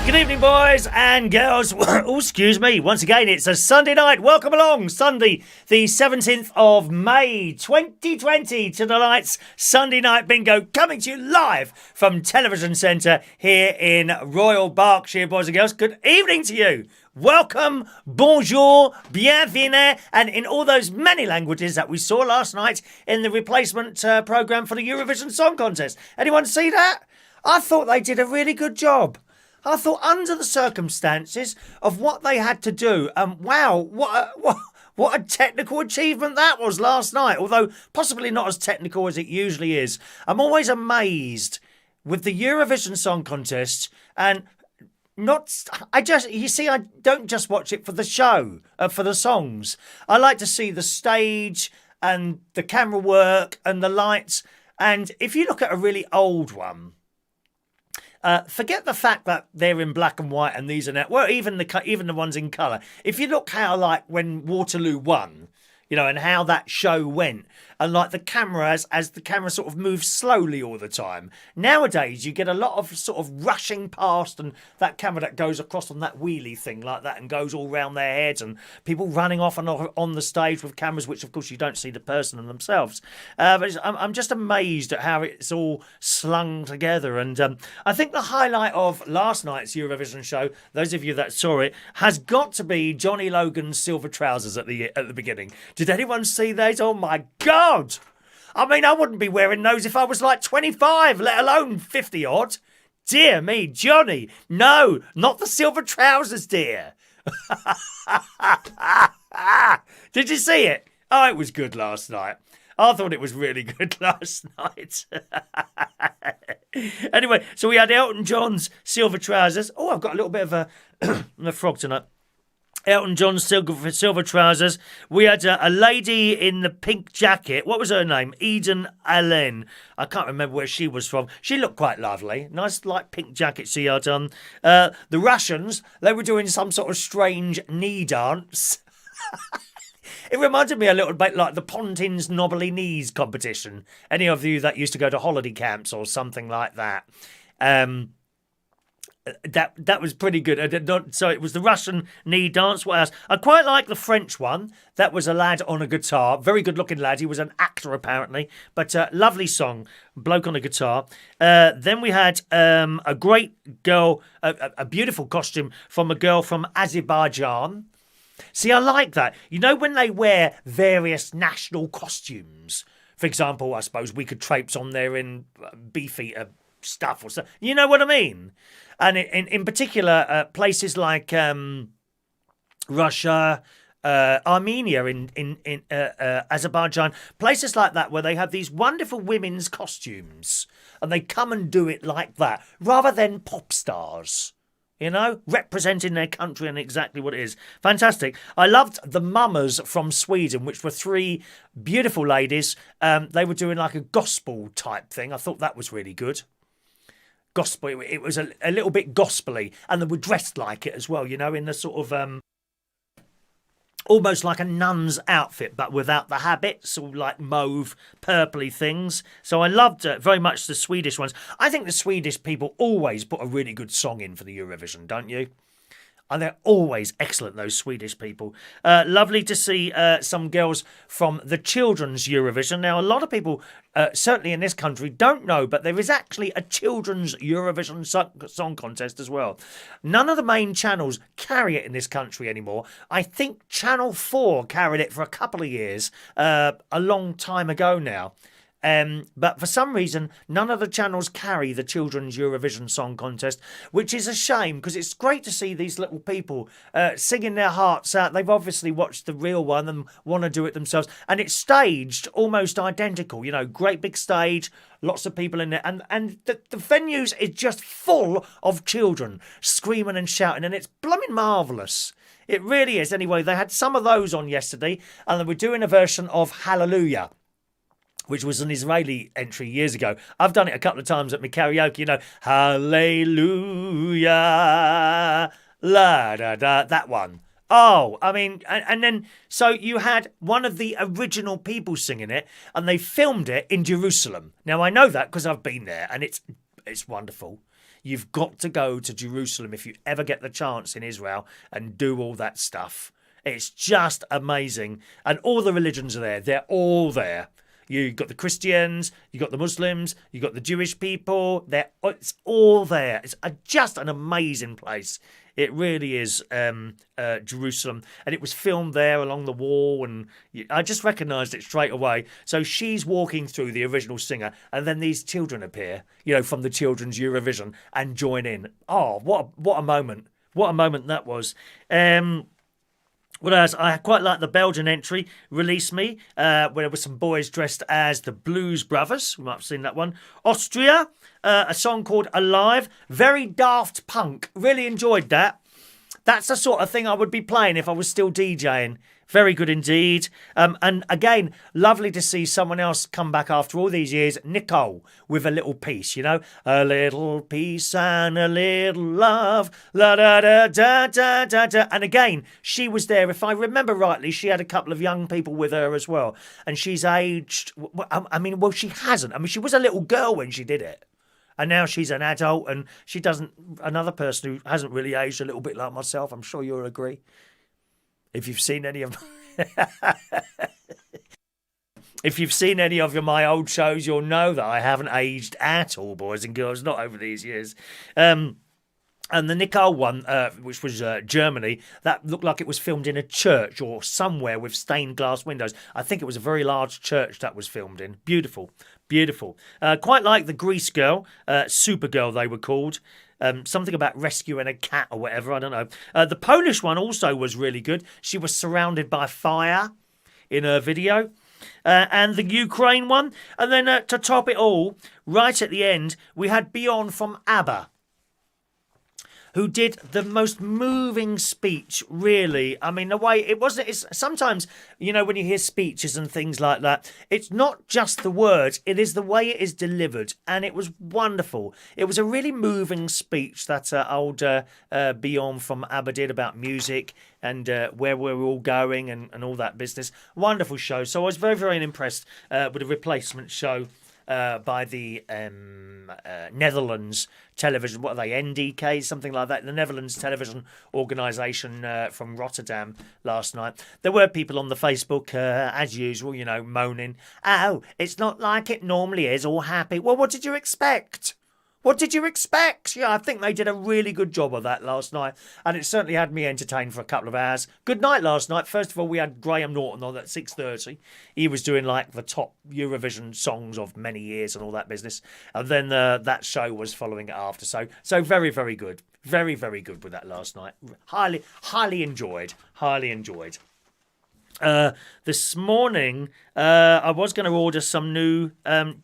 Good evening, boys and girls. Oh, excuse me. Once again, it's a Sunday night. Welcome along. Sunday, the 17th of May, 2020, to the Lights Sunday Night Bingo, coming to you live from Television Centre here in Royal Berkshire, boys and girls. Good evening to you. Welcome, bonjour, bienvenue, and in all those many languages that we saw last night in the replacement programme for the Eurovision Song Contest. Anyone see that? I thought they did a really good job. I thought, under the circumstances of what they had to do, wow, what a technical achievement that was last night. Although possibly not as technical as it usually is. I'm always amazed with the Eurovision Song Contest, and I don't just watch it for the show, for the songs. I like to see the stage and the camera work and the lights. And if you look at a really old one, forget the fact that they're in black and white and these and that. Well, even the ones in colour. If you look how, like, when Waterloo won, you know, and how that show went, and like the camera, as the camera sort of moves slowly all the time. Nowadays, you get a lot of sort of rushing past, and that camera that goes across on that wheelie thing like that and goes all round their heads, and people running off and on the stage with cameras, which of course you don't see the person and themselves. But I'm just amazed at how it's all slung together. And I think the highlight of last night's Eurovision show, those of you that saw it, has got to be Johnny Logan's silver trousers at the beginning. Did anyone see those? Oh my God! I mean, I wouldn't be wearing those if I was like 25, let alone 50 odd. Dear me, Johnny. No, not the silver trousers, dear. Did you see it? Oh, it was good last night. I thought it was really good last night. Anyway, so we had Elton John's silver trousers. Oh, I've got a little bit of a frog tonight. Elton John's silver trousers. We had a lady in the pink jacket. What was her name? Eden Allen. I can't remember where she was from. She looked quite lovely. Nice light pink jacket she had on. The Russians, they were doing some sort of strange knee dance. It reminded me a little bit like the Pontins Knobbly Knees competition. Any of you that used to go to holiday camps or something like that. That was pretty good. So it was the Russian knee dance. What else? I quite like the French one. That was a lad on a guitar. Very good looking lad. He was an actor apparently. But lovely song. Bloke on a guitar. Then we had a great girl, a beautiful costume from a girl from Azerbaijan. See, I like that. You know, when they wear various national costumes. For example, I suppose we could traipse on there in beefeater stuff or something. You know what I mean? And in particular, places like Russia, Armenia, in Azerbaijan, places like that where they have these wonderful women's costumes, and they come and do it like that, rather than pop stars. You know, representing their country and exactly what it is. Fantastic. I loved the Mummers from Sweden, which were three beautiful ladies. They were doing like a gospel type thing. I thought that was really good. Gospel. It was a little bit gospely, and they were dressed like it as well, you know, in the sort of almost like a nun's outfit, but without the habits, all like mauve, purpley things. So I loved very much the Swedish ones. I think the Swedish people always put a really good song in for the Eurovision, don't you? And they're always excellent, those Swedish people. Lovely to see some girls from the children's Eurovision. Now, a lot of people, certainly in this country, don't know, but there is actually a children's Eurovision song contest as well. None of the main channels carry it in this country anymore. I think Channel 4 carried it for a couple of years, a long time ago now. But for some reason, none of the channels carry the Children's Eurovision Song Contest, which is a shame, because it's great to see these little people singing their hearts out. They've obviously watched the real one and want to do it themselves. And it's staged almost identical, you know, great big stage, lots of people in there. And the venues is just full of children screaming and shouting, and it's blooming marvellous. It really is. Anyway, they had some of those on yesterday, and they were doing a version of Hallelujah, which was an Israeli entry years ago. I've done it a couple of times at my karaoke, you know, Hallelujah, la da da, that one. Oh, I mean, and then, so you had one of the original people singing it, and they filmed it in Jerusalem. Now, I know that because I've been there, and it's wonderful. You've got to go to Jerusalem if you ever get the chance in Israel and do all that stuff. It's just amazing. And all the religions are there. They're all there. You've got the Christians, you've got the Muslims, you've got the Jewish people. It's all there. It's just an amazing place. It really is, Jerusalem. And it was filmed there along the wall, and I just recognised it straight away. So she's walking through, the original singer, and then these children appear, from the children's Eurovision and join in. Oh, what a moment. What a moment that was. What else? I quite like the Belgian entry, Release Me, where there were some boys dressed as the Blues Brothers. We might have seen that one. Austria, a song called Alive. Very Daft Punk. Really enjoyed that. That's the sort of thing I would be playing if I was still DJing. Very good indeed. And again, lovely to see someone else come back after all these years. Nicole with a little piece, A little peace and a little love. La da da da da da da. And again, she was there. If I remember rightly, she had a couple of young people with her as well. And she's aged. She hasn't. She was a little girl when she did it. And now she's an adult, and she doesn't. Another person who hasn't really aged, a little bit like myself. I'm sure you'll agree. If you've seen any of my old shows, you'll know that I haven't aged at all, boys and girls, not over these years. And the Nicole one, which was Germany, that looked like it was filmed in a church or somewhere with stained glass windows. I think it was a very large church that was filmed in. Beautiful, beautiful. Quite like the Grease girl, Supergirl they were called. Something about rescuing a cat or whatever, I don't know. The Polish one also was really good. She was surrounded by fire in her video. And the Ukraine one. And then to top it all, right at the end, we had Bjorn from ABBA, who did the most moving speech, really. The way it wasn't, it's sometimes, when you hear speeches and things like that, it's not just the words, it is the way it is delivered. And it was wonderful. It was a really moving speech that old Bjorn from ABBA did about music and where we're all going and all that business. Wonderful show. So I was very, very impressed with the replacement show by the Netherlands television, what are they, NDK, something like that, the Netherlands television organisation from Rotterdam last night. There were people on the Facebook, as usual, moaning, oh, it's not like it normally is, all happy. Well, what did you expect? What did you expect? Yeah, I think they did a really good job of that last night, and it certainly had me entertained for a couple of hours. Good night last night. First of all, we had Graham Norton on at 6:30. He was doing like the top Eurovision songs of many years and all that business, and then that show was following it after. So very, very good. Very, very good with that last night. Highly, highly enjoyed. Highly enjoyed. This morning, I was going to order some new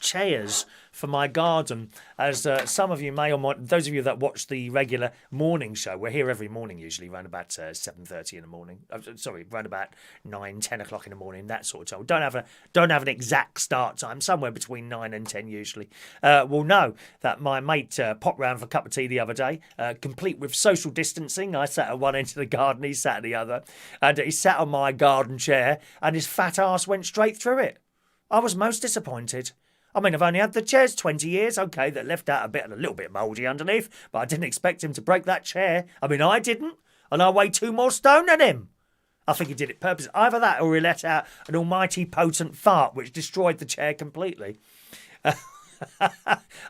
chairs for my garden, as some of you may or might, those of you that watch the regular morning show, we're here every morning usually around about 7:30 in the morning, around about 9-10 o'clock in the morning, that sort of time. Don't have an exact start time, somewhere between 9 and 10 usually. Will know that my mate popped round for a cup of tea the other day, complete with social distancing. I sat at one end of the garden, he sat at the other, and he sat on my garden chair and his fat arse went straight through it. I was most disappointed. I've only had the chairs 20 years. Okay, that left out a little bit mouldy underneath, but I didn't expect him to break that chair. I didn't, and I weigh 2 more stone than him. I think he did it purposely. Either that or he let out an almighty potent fart which destroyed the chair completely.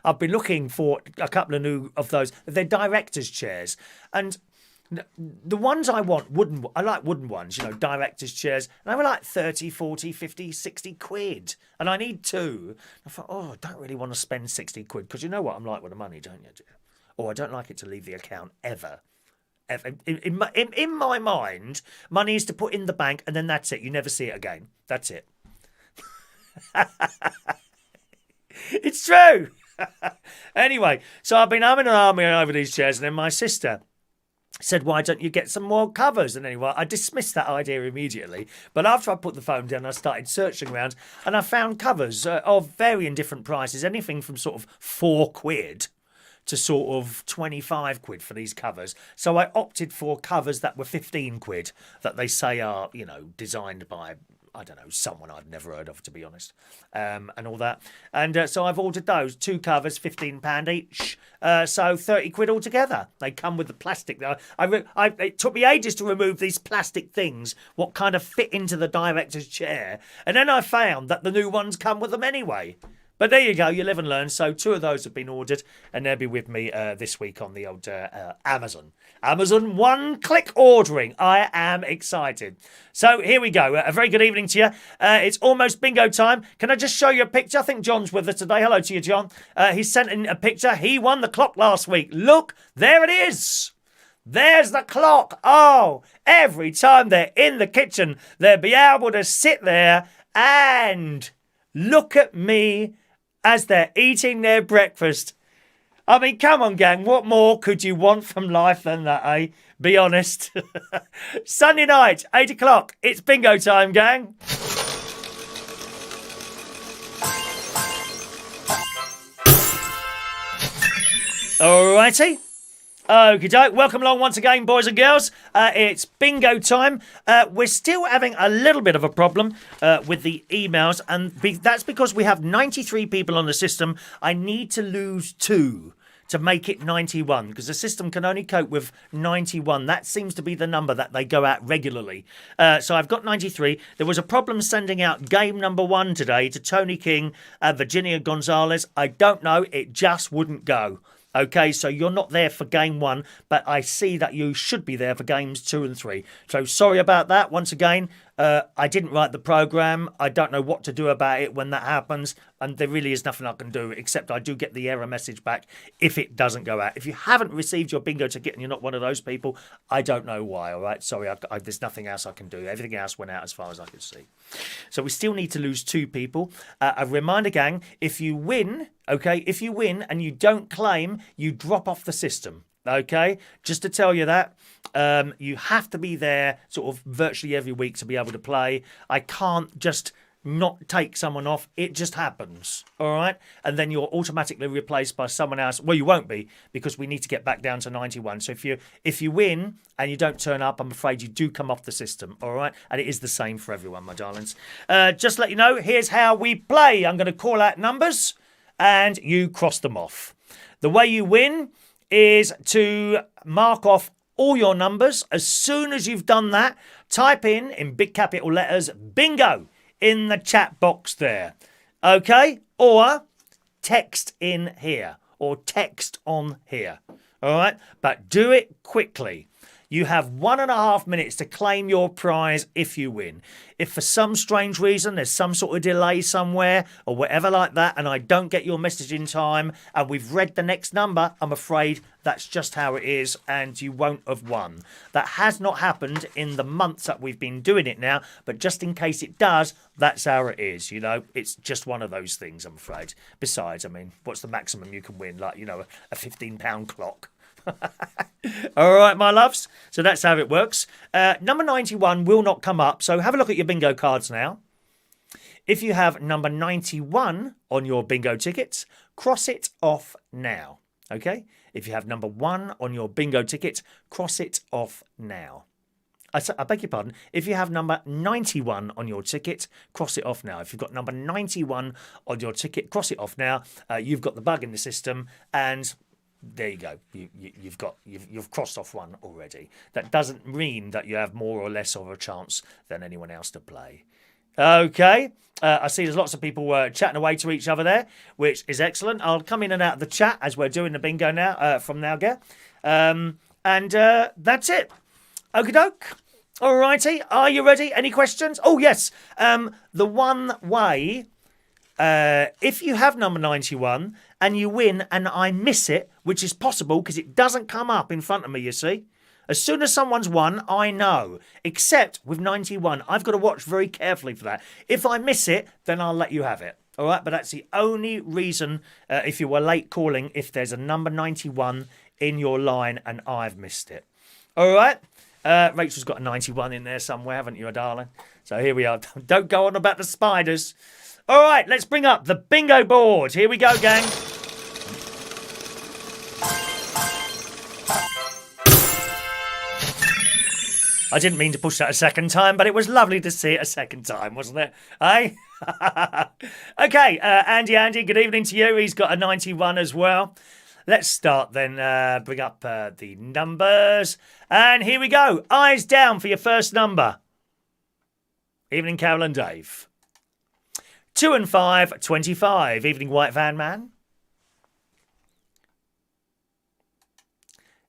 I've been looking for a couple of new of those. They're director's chairs, and the ones I want, I like wooden ones, director's chairs. And they were like 30, 40, 50, 60 quid. And I need 2. I thought, I don't really want to spend 60 quid. Because you know what I'm like with the money, don't you? Or I don't like it to leave the account ever. In my mind, money is to put in the bank and then that's it. You never see it again. That's it. It's true. Anyway, so I've been having an army over these chairs, and then my sister said, why don't you get some more covers? And anyway, I dismissed that idea immediately. But after I put the phone down, I started searching around, and I found covers of varying different prices, anything from sort of 4 quid to sort of 25 quid for these covers. So I opted for covers that were 15 quid, that they say are, designed by, I don't know, someone I've never heard of, to be honest, and all that. And so I've ordered those, 2 covers, £15 each. So 30 quid altogether. They come with the plastic. It took me ages to remove these plastic things, what kind of fit into the director's chair. And then I found that the new ones come with them anyway. But there you go, you live and learn. So 2 of those have been ordered, and they'll be with me this week on the old Amazon. Amazon one-click ordering. I am excited. So here we go. A very good evening to you. It's almost bingo time. Can I just show you a picture? I think John's with us today. Hello to you, John. He sent in a picture. He won the clock last week. Look, there it is. There's the clock. Oh, every time they're in the kitchen, they'll be able to sit there and look at me as they're eating their breakfast. I mean, come on, gang. What more could you want from life than that, eh? Be honest. Sunday night, 8 o'clock. It's bingo time, gang. Alrighty. Okie doke. Welcome along once again, boys and girls. It's bingo time. We're still having a little bit of a problem with the emails, and that's because we have 93 people on the system. I need to lose 2 to make it 91, because the system can only cope with 91. That seems to be the number that they go at regularly. So I've got 93. There was a problem sending out game number 1 today to Tony King and Virginia Gonzalez. I don't know. It just wouldn't go. Okay, so you're not there for game 1, but I see that you should be there for games 2 and 3. So sorry about that. Once again, I didn't write the program. I don't know what to do about it when that happens, and there really is nothing I can do, except I do get the error message back if it doesn't go out. If you haven't received your bingo ticket and you're not one of those people, I don't know why, all right? Sorry, there's nothing else I can do. Everything else went out as far as I could see. So we still need to lose 2 people. A reminder, gang, if you win, okay, if you win and you don't claim, you drop off the system. Okay, just to tell you that you have to be there sort of virtually every week to be able to play. I can't just not take someone off. It just happens. All right. And then you're automatically replaced by someone else. Well, you won't be, because we need to get back down to 91. So if you win and you don't turn up, I'm afraid you do come off the system. All right. And it is the same for everyone, my darlings. Just to let you know, here's how we play. I'm going to call out numbers and you cross them off. The way you win is to mark off all your numbers. As soon as you've done that, type in big capital letters, bingo, in the chat box there. Okay? Or text in here, or text on here. All right? But do it quickly. You have 1.5 minutes to claim your prize if you win. If for some strange reason there's some sort of delay somewhere or whatever like that, and I don't get your message in time and we've read the next number, I'm afraid that's just how it is and you won't have won. That has not happened in the months that we've been doing it now, but just in case it does, that's how it is, you know. It's just one of those things, I'm afraid. Besides, I mean, what's the maximum you can win? Like, you know, a £15 clock. All right, my loves. So that's how it works. Number 91 will not come up. So have a look at your bingo cards now. If you have number 91 on your bingo tickets, cross it off now. Okay? If you have number 1 on your bingo ticket, cross it off now. I beg your pardon. If you have number 91 on your ticket, cross it off now. If you've got number 91 on your ticket, cross it off now. You've got the bug in the system, and there you go. You've crossed off one already. That doesn't mean that you have more or less of a chance than anyone else to play. Okay. I see there's lots of people chatting away to each other there, which is excellent. I'll come in and out of the chat as we're doing the bingo now from now, Gare. And that's it. Okie doke. Alrighty. Are you ready? Any questions? Oh, yes. The one way, if you have number 91 and you win and I miss it, which is possible because it doesn't come up in front of me, you see. As soon as someone's won, I know. Except with 91, I've got to watch very carefully for that. If I miss it, then I'll let you have it. All right, but that's the only reason, if you were late calling, if there's a number 91 in your line and I've missed it. All right. Rachel's got a 91 in there somewhere, haven't you, darling? So here we are. Don't go on about the spiders. All right, let's bring up the bingo board. Here we go, gang. I didn't mean to push that a second time, but it was lovely to see it a second time, wasn't it? Eh? Okay, Andy, good evening to you. He's got a 91 as well. Let's start then. Bring up the numbers. And here we go. Eyes down for your first number. Evening, Carol and Dave. 2 and 5, 25. Evening, White Van Man.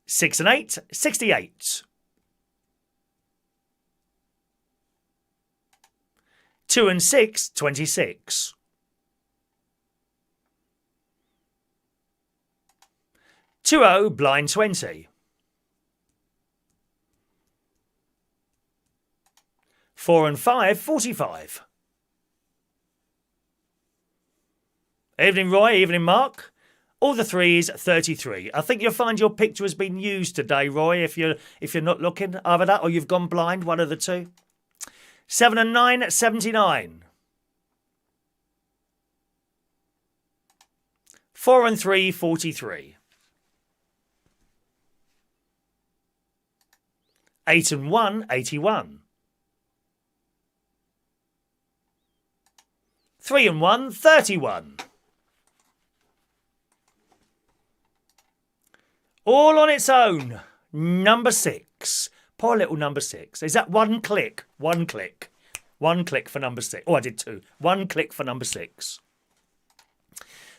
6 and 8, 68. 2 and 6, 26. 20, blind 20. 4 and 5, 45. Evening, Roy. Evening, Mark. All the threes, 33. I think you'll find your picture has been used today, Roy, if you're not looking. Either that or you've gone blind, one of the two. 7 and 9, 79. 4 and 3, 43. 8 and 1, 81. 3 and 1, 31. All on its own, number 6. Poor little number 6. Is that one click? One click. One click for number 6. Oh, I did 2. One click for number 6.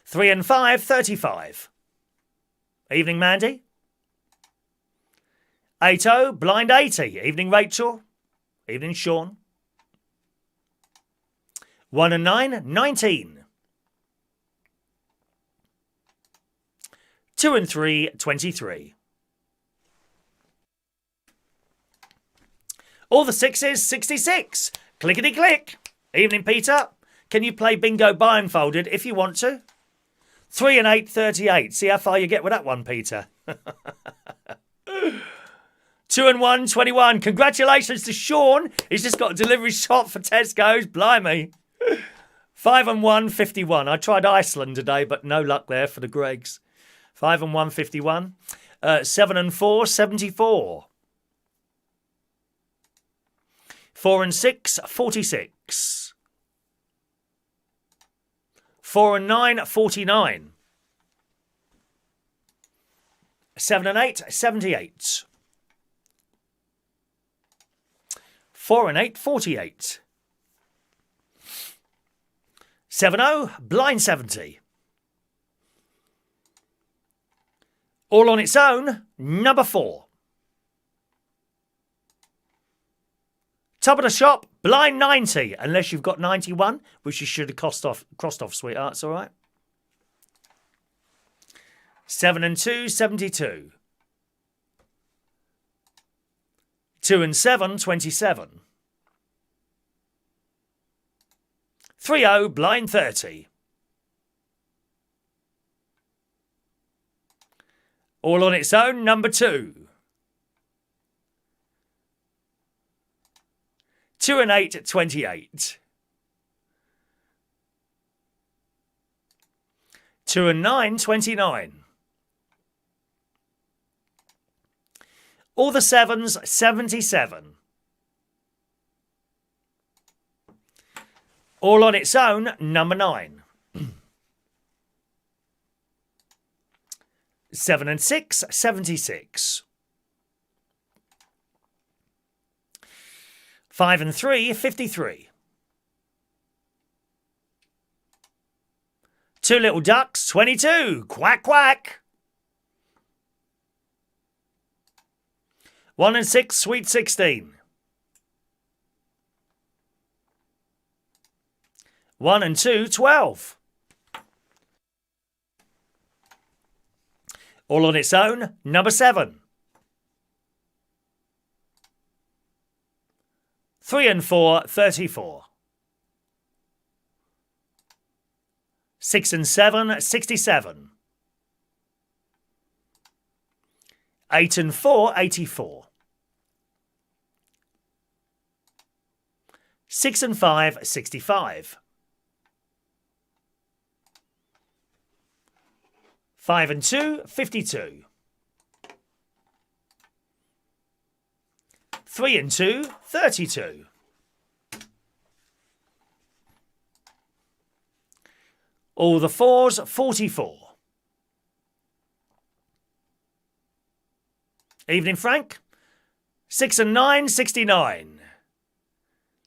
3 and 5, 35. Evening, Mandy. 80, blind 80. Evening, Rachel. Evening, Sean. 1 and 9, 19. 2 and 3, 23. All the sixes, 66. Clickety click. Evening, Peter. Can you play bingo blindfolded if you want to? 3 and 8, 38. See how far you get with that one, Peter. 2 and 1, 21. Congratulations to Sean. He's just got a delivery shot for Tesco's. Blimey. 5 and 1, 51. I tried Iceland today, but no luck there for the Gregs. 5 and 1, 51. 7 and 4, 74. 4 and 6, 46. 4 and 9, 49. 7 and 8, 78. 4 and 8, 48. 7-0, blind 70. All on its own, number 4. Top of the shop, blind 90, unless you've got 91, which you should have crossed off, sweethearts, all right? 7 and 2, 72. 2 and 7, 27. 3-0, blind 30. All on its own, number 2. 2 and 8, 28. 2 and 9, 29. All the sevens, 77. All on its own, number 9. 7 and 6, 76. 5 and 3, 53. 2 little ducks, 22. Quack, quack. 1 and 6, sweet 16. 1 and 2, 12. All on its own, number 7. 3 and 4, 34. 6 and 7, 67. 8 and 4, 84. 6 and 5, 65. 5 and 2, 52. 3 and 2, 32. All the fours, 44. Evening, Frank. 6 and 9, 69.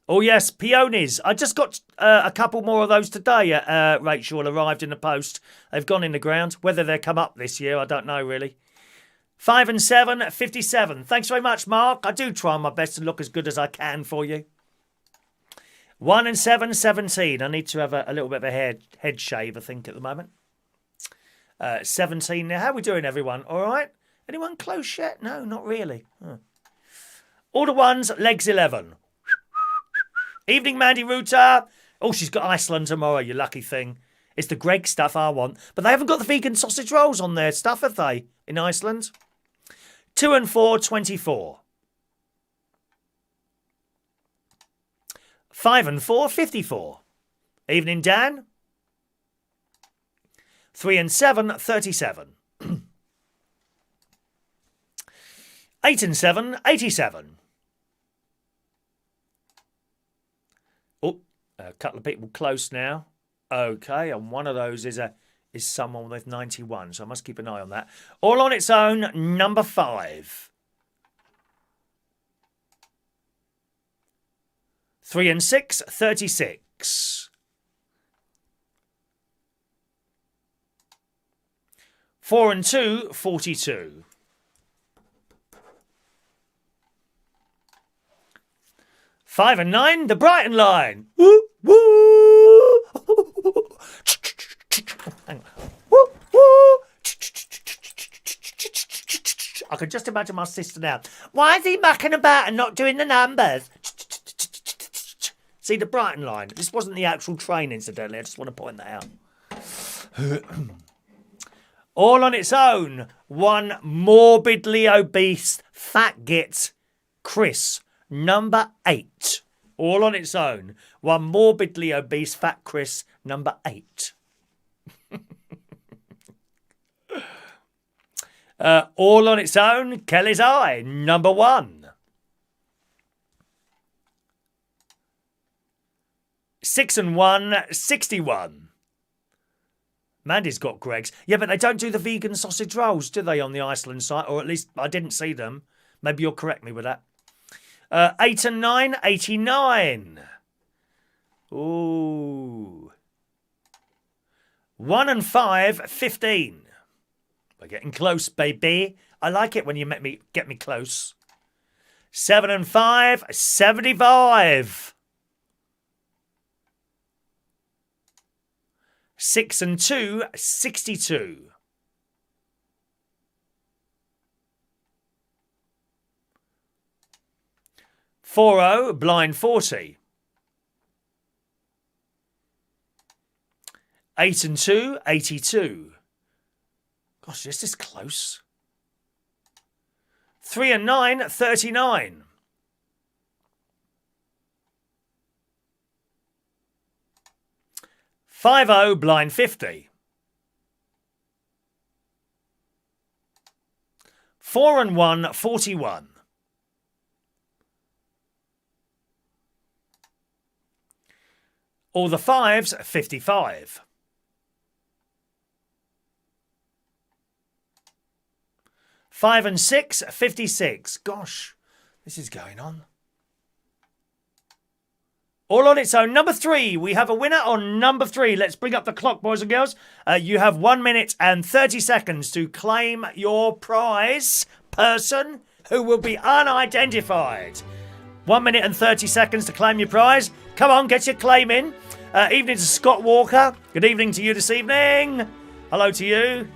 Oh, yes, peonies. I just got a couple more of those today. Rachel arrived in the post. They've gone in the ground. Whether they'll come up this year, I don't know, really. 5 and 7, 57. Thanks very much, Mark. I do try my best to look as good as I can for you. 1 and 7, 17. I need to have a little bit of a head shave, I think, at the moment. 17 now. How are we doing, everyone? All right? Anyone close yet? No, not really. All the ones, legs 11. Evening, Mandy Ruta. Oh, she's got Iceland tomorrow, you lucky thing. It's the Greg stuff I want. But they haven't got the vegan sausage rolls on their stuff, have they, in Iceland? 2 and 4, 24. 5 and 4, 54. Evening, Dan. 3 and 7, 37. 8 and 7, 87. Oh, a couple of people close now. Okay, and one of those is someone with 91, so I must keep an eye on that. All on its own, number 5. 3 and 6, 36. 4 and 2, 42. 5 and 9, the Brighton line. Woo, woo. Hang on. Woo, woo. I can just imagine my sister now. Why is he mucking about and not doing the numbers? See, the Brighton line. This wasn't the actual train, incidentally. I just want to point that out. All on its own, one morbidly obese fat git, Chris. Number 8. All on its own. One morbidly obese fat Chris. Number 8. All on its own. Kelly's Eye. Number 1. 6 and 1. 61. Mandy's got Greg's. Yeah, but they don't do the vegan sausage rolls, do they, on the Iceland site? Or at least I didn't see them. Maybe you'll correct me with that. 8 and 9, 89. Ooh. 1 and 5, 15. We're getting close, baby. I like it when you get me close. 7 and 5, 75. 6 and 2, 62. 4-0, blind 40. 8 and 2, 82. Gosh, this is close. 3 and 9, 39. 5-0, blind 50. 4 and 1, 41. All the 5s, 55. 5 and 6, 56. Gosh, this is going on. All on its own. Number 3. We have a winner on number 3. Let's bring up the clock, boys and girls. You have 1 minute and 30 seconds to claim your prize. Person who will be unidentified. 1 minute and 30 seconds to claim your prize. Come on, get your claim in. Evening to Scott Walker. Good evening to you this evening. Hello to you.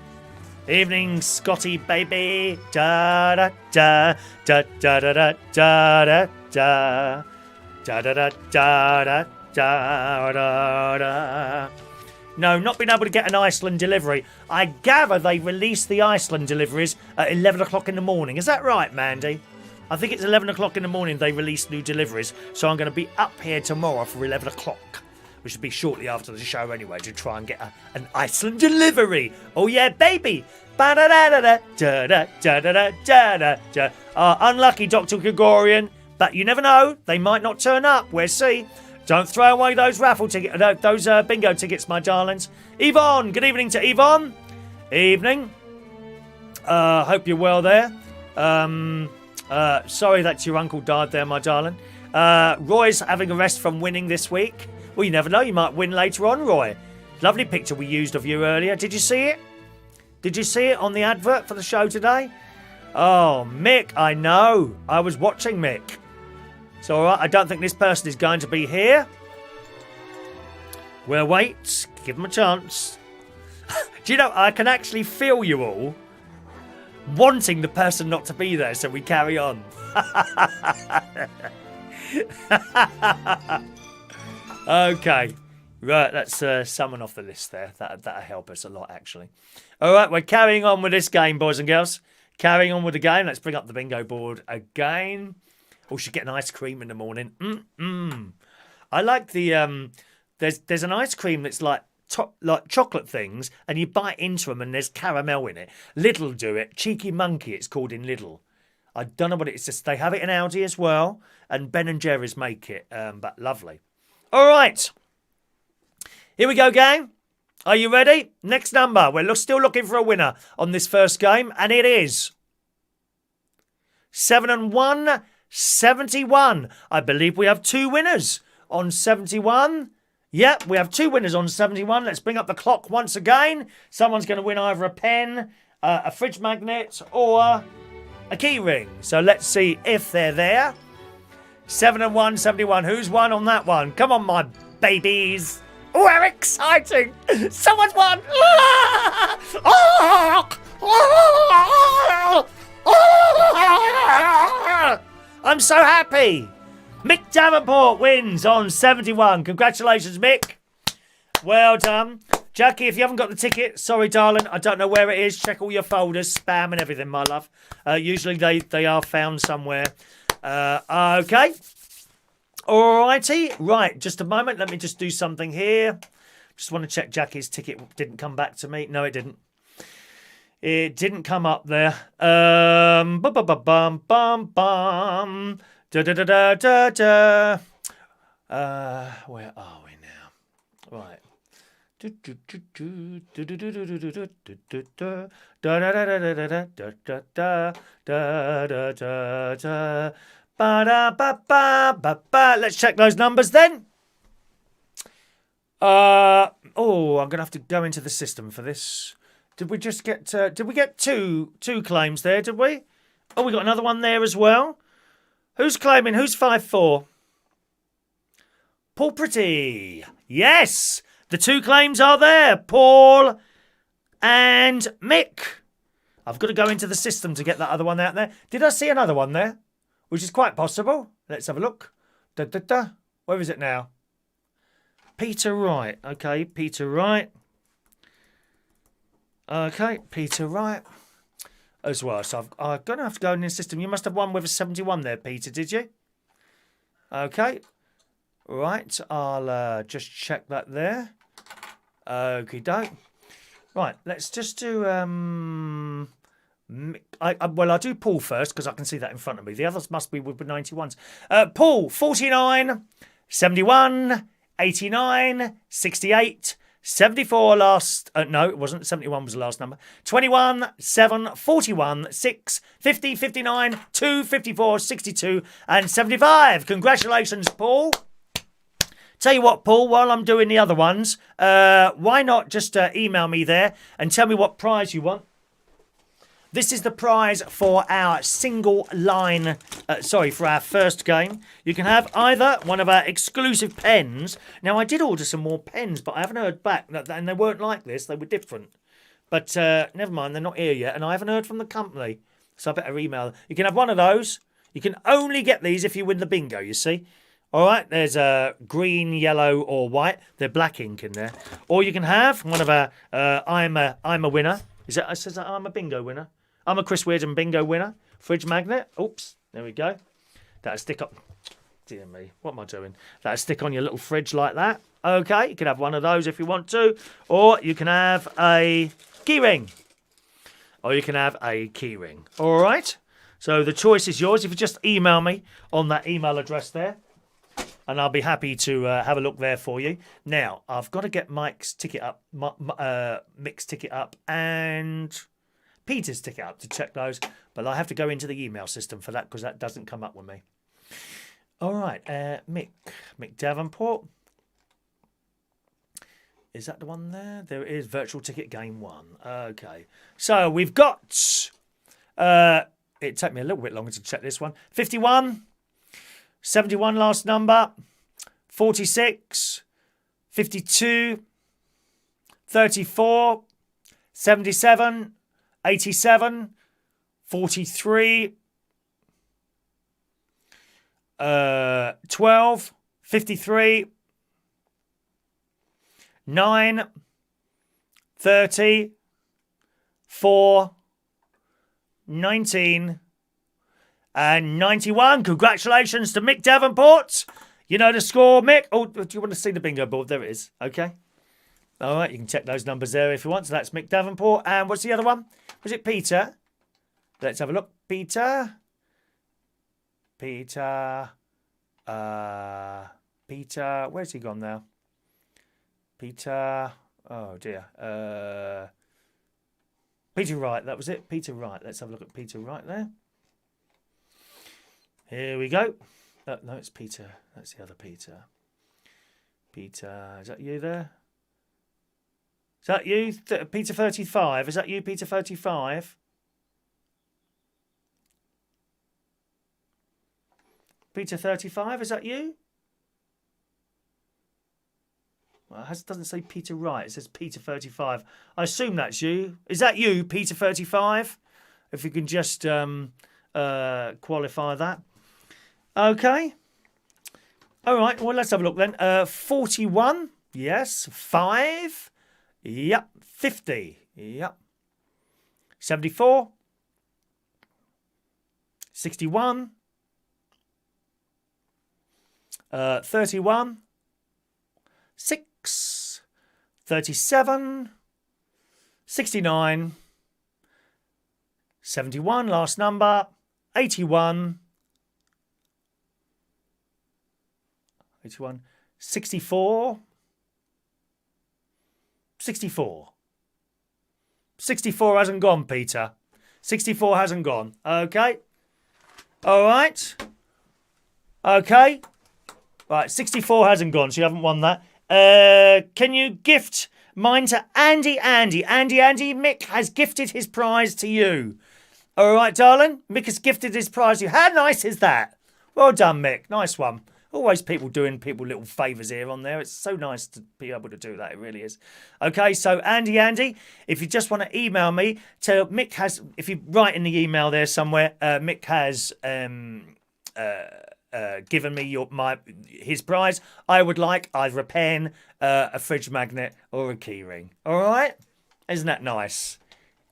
Evening, Scotty, baby. Da da da da da da da da da. Da da da da da da da da. No, not being able to get an Iceland delivery. I gather they release the Iceland deliveries at 11 o'clock in the morning. Is that right, Mandy? I think it's 11 o'clock in the morning they release new deliveries. So I'm going to be up here tomorrow for 11 o'clock. Which will be shortly after the show anyway, to try and get an Iceland delivery. Oh yeah, baby. Unlucky, Dr. Gregorian. But you never know. They might not turn up. We'll see. Don't throw away those raffle tickets, those bingo tickets, my darlings. Yvonne, good evening to Yvonne. Evening. Hope you're well there. Sorry that your uncle died there, my darling. Roy's having a rest from winning this week. Well, you never know. You might win later on, Roy. Lovely picture we used of you earlier. Did you see it? Did you see it on the advert for the show today? Oh, Mick, I know. I was watching Mick. It's all right. I don't think this person is going to be here. We'll wait. Give them a chance. Do you know, I can actually feel you all wanting the person not to be there, so we carry on. Okay. Right, that's someone off the list there. That'll help us a lot, actually. All right, we're carrying on with this game, boys and girls. Carrying on with the game. Let's bring up the bingo board again. Oh, should get an ice cream in the morning. I like the... There's an ice cream that's like chocolate things, and you bite into them and there's caramel in it. Lidl do it. Cheeky Monkey, it's called in Lidl. I don't know what it is. Just, they have it in Aldi as well, and Ben and Jerry's make it, but lovely. All right. Here we go, gang. Are you ready? Next number. We're still looking for a winner on this first game, and it is 7 and 1, 71. I believe we have 2 winners on 71. Yep, we have 2 winners on 71. Let's bring up the clock once again. Someone's going to win either a pen, a fridge magnet, or a key ring. So let's see if they're there. 7 and 1, 71. Who's won on that one? Come on, my babies. Oh, how exciting. Someone's won. I'm so happy. Mick Davenport wins on 71. Congratulations, Mick. Well done. Jackie, if you haven't got the ticket, sorry, darling. I don't know where it is. Check all your folders, spam and everything, my love. Usually they are found somewhere. Okay. Alrighty. Right, just a moment. Let me just do something here. Just want to check Jackie's ticket didn't come back to me. No, it didn't. It didn't come up there. Bum, bum, bum, bum, bum, bum. Da, da, da, da, da, da. Where are we now? Right. Let's check those numbers then. Oh, I'm gonna have to go into the system for this. Did we just get? Did we get two claims there? Did we? Oh, we got another one there as well. Who's claiming? Who's 5-4? Paul Pretty. Yes, the 2 claims are there. Paul and Mick. I've got to go into the system to get that other one out there. Did I see another one there? Which is quite possible. Let's have a look. Da, da, da. Where is it now? Peter Wright. Okay, Peter Wright. Okay, Peter Wright as well. So I'm going to have to go in the system. You must have one with a 71 there, Peter, did you? Okay. Right, I'll just check that there. Okie doke. Right, let's just do... I'll do Paul first because I can see that in front of me. The others must be with the 91s. Paul, 49, 71, 89, 68, 74 last... no, it wasn't. 71 was the last number. 21, 7, 41, 6, 50, 59, 2, 54, 62 and 75. Congratulations, Paul. Tell you what, Paul, while I'm doing the other ones, why not just email me there and tell me what prize you want? This is the prize for our single line, for our first game. You can have either one of our exclusive pens. Now, I did order some more pens, but I haven't heard back. And they weren't like this. They were different. But never mind, they're not here yet. And I haven't heard from the company. So I better email them. You can have one of those. You can only get these if you win the bingo, you see. All right, there's green, yellow, or white. They're black ink in there. Or you can have one of our I'm a winner. It says that I'm a bingo winner. I'm a Chris Weirden bingo winner. Fridge magnet. Oops, there we go. That'll stick up. Dear me, what am I doing? That'll stick on your little fridge like that. Okay, you can have one of those if you want to. Or you can have a key ring. Or you can have a key ring. All right? So the choice is yours. If you just email me on that email address there. And I'll be happy to have a look there for you. Now, I've got to get Mike's ticket up, Mick's ticket up, and Peter's ticket up to check those, but I have to go into the email system for that because that doesn't come up with me. All right, Mick Davenport. Is that the one there? There is virtual ticket game 1. Okay, so we've got. It took me a little bit longer to check this one. 51, 71 last number, 46, 52, 34, 77, 87, 43, 12, 53, 9, 30, 4, 19, and 91. Congratulations to Mick Davenport. You know the score, Mick. Oh, do you want to see the bingo board? There it is. Okay. All right, you can check those numbers there if you want. So that's Mick Davenport. And what's the other one? Was it Peter? Let's have a look. Peter. Peter. Where's he gone now? Peter. Oh, dear. Peter Wright. That was it. Peter Wright. Let's have a look at Peter Wright there. Here we go. No, it's Peter. That's the other Peter. Peter. Is that you there? Is that you? Peter 35. Is that you, Peter 35? Peter 35, is that you? Well, it doesn't say Peter Wright. It says Peter 35. I assume that's you. Is that you, Peter 35? If you can just qualify that. Okay. All right. Well, let's have a look then. 41. Yes. 5. Yep. 50. Yep. 74. 61. 31. 6. 37. 69. 71. Last number. 81. 81. 64. 64. 64 hasn't gone, Peter. 64 hasn't gone. Okay. All right. Okay. Right, 64 hasn't gone, so you haven't won that. Can you gift mine to Andy? Andy, Mick has gifted his prize to you. All right, darling? Mick has gifted his prize to you. How nice is that? Well done, Mick. Nice one. Always people doing people little favours here on there. It's so nice to be able to do that. It really is. Okay, so Andy, if you just want to email me, to Mick has, if you write in the email there somewhere, Mick has given me his prize. I would like either a pen, a fridge magnet, or a key ring. All right? Isn't that nice?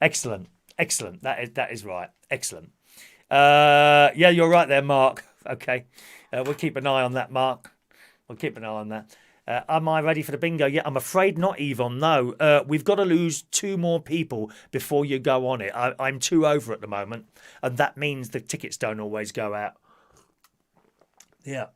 Excellent. That is right. Excellent. Yeah, you're right there, Mark. Okay. We'll keep an eye on that, Mark. We'll keep an eye on that. Am I ready for the bingo? Yeah, I'm afraid not, Yvonne. No. We've got to lose 2 more people before you go on it. I'm 2 over at the moment, and that means the tickets don't always go out. Yeah.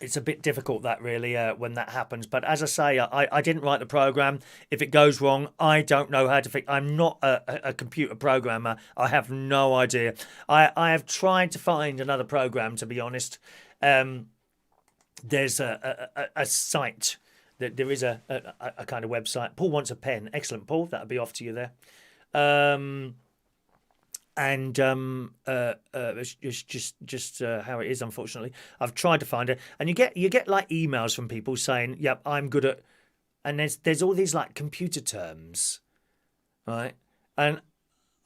It's a bit difficult, that really, when that happens. But as I say, I didn't write the programme. If it goes wrong, I don't know how to fix. I'm not a computer programmer. I have no idea. I have tried to find another programme, to be honest. There's a site. There is a kind of website. Paul wants a pen. Excellent, Paul. That'll be off to you there. And it's just how it is, unfortunately. I've tried to find it, and you get like emails from people saying, "Yep, I'm good at," and there's all these like computer terms, right? And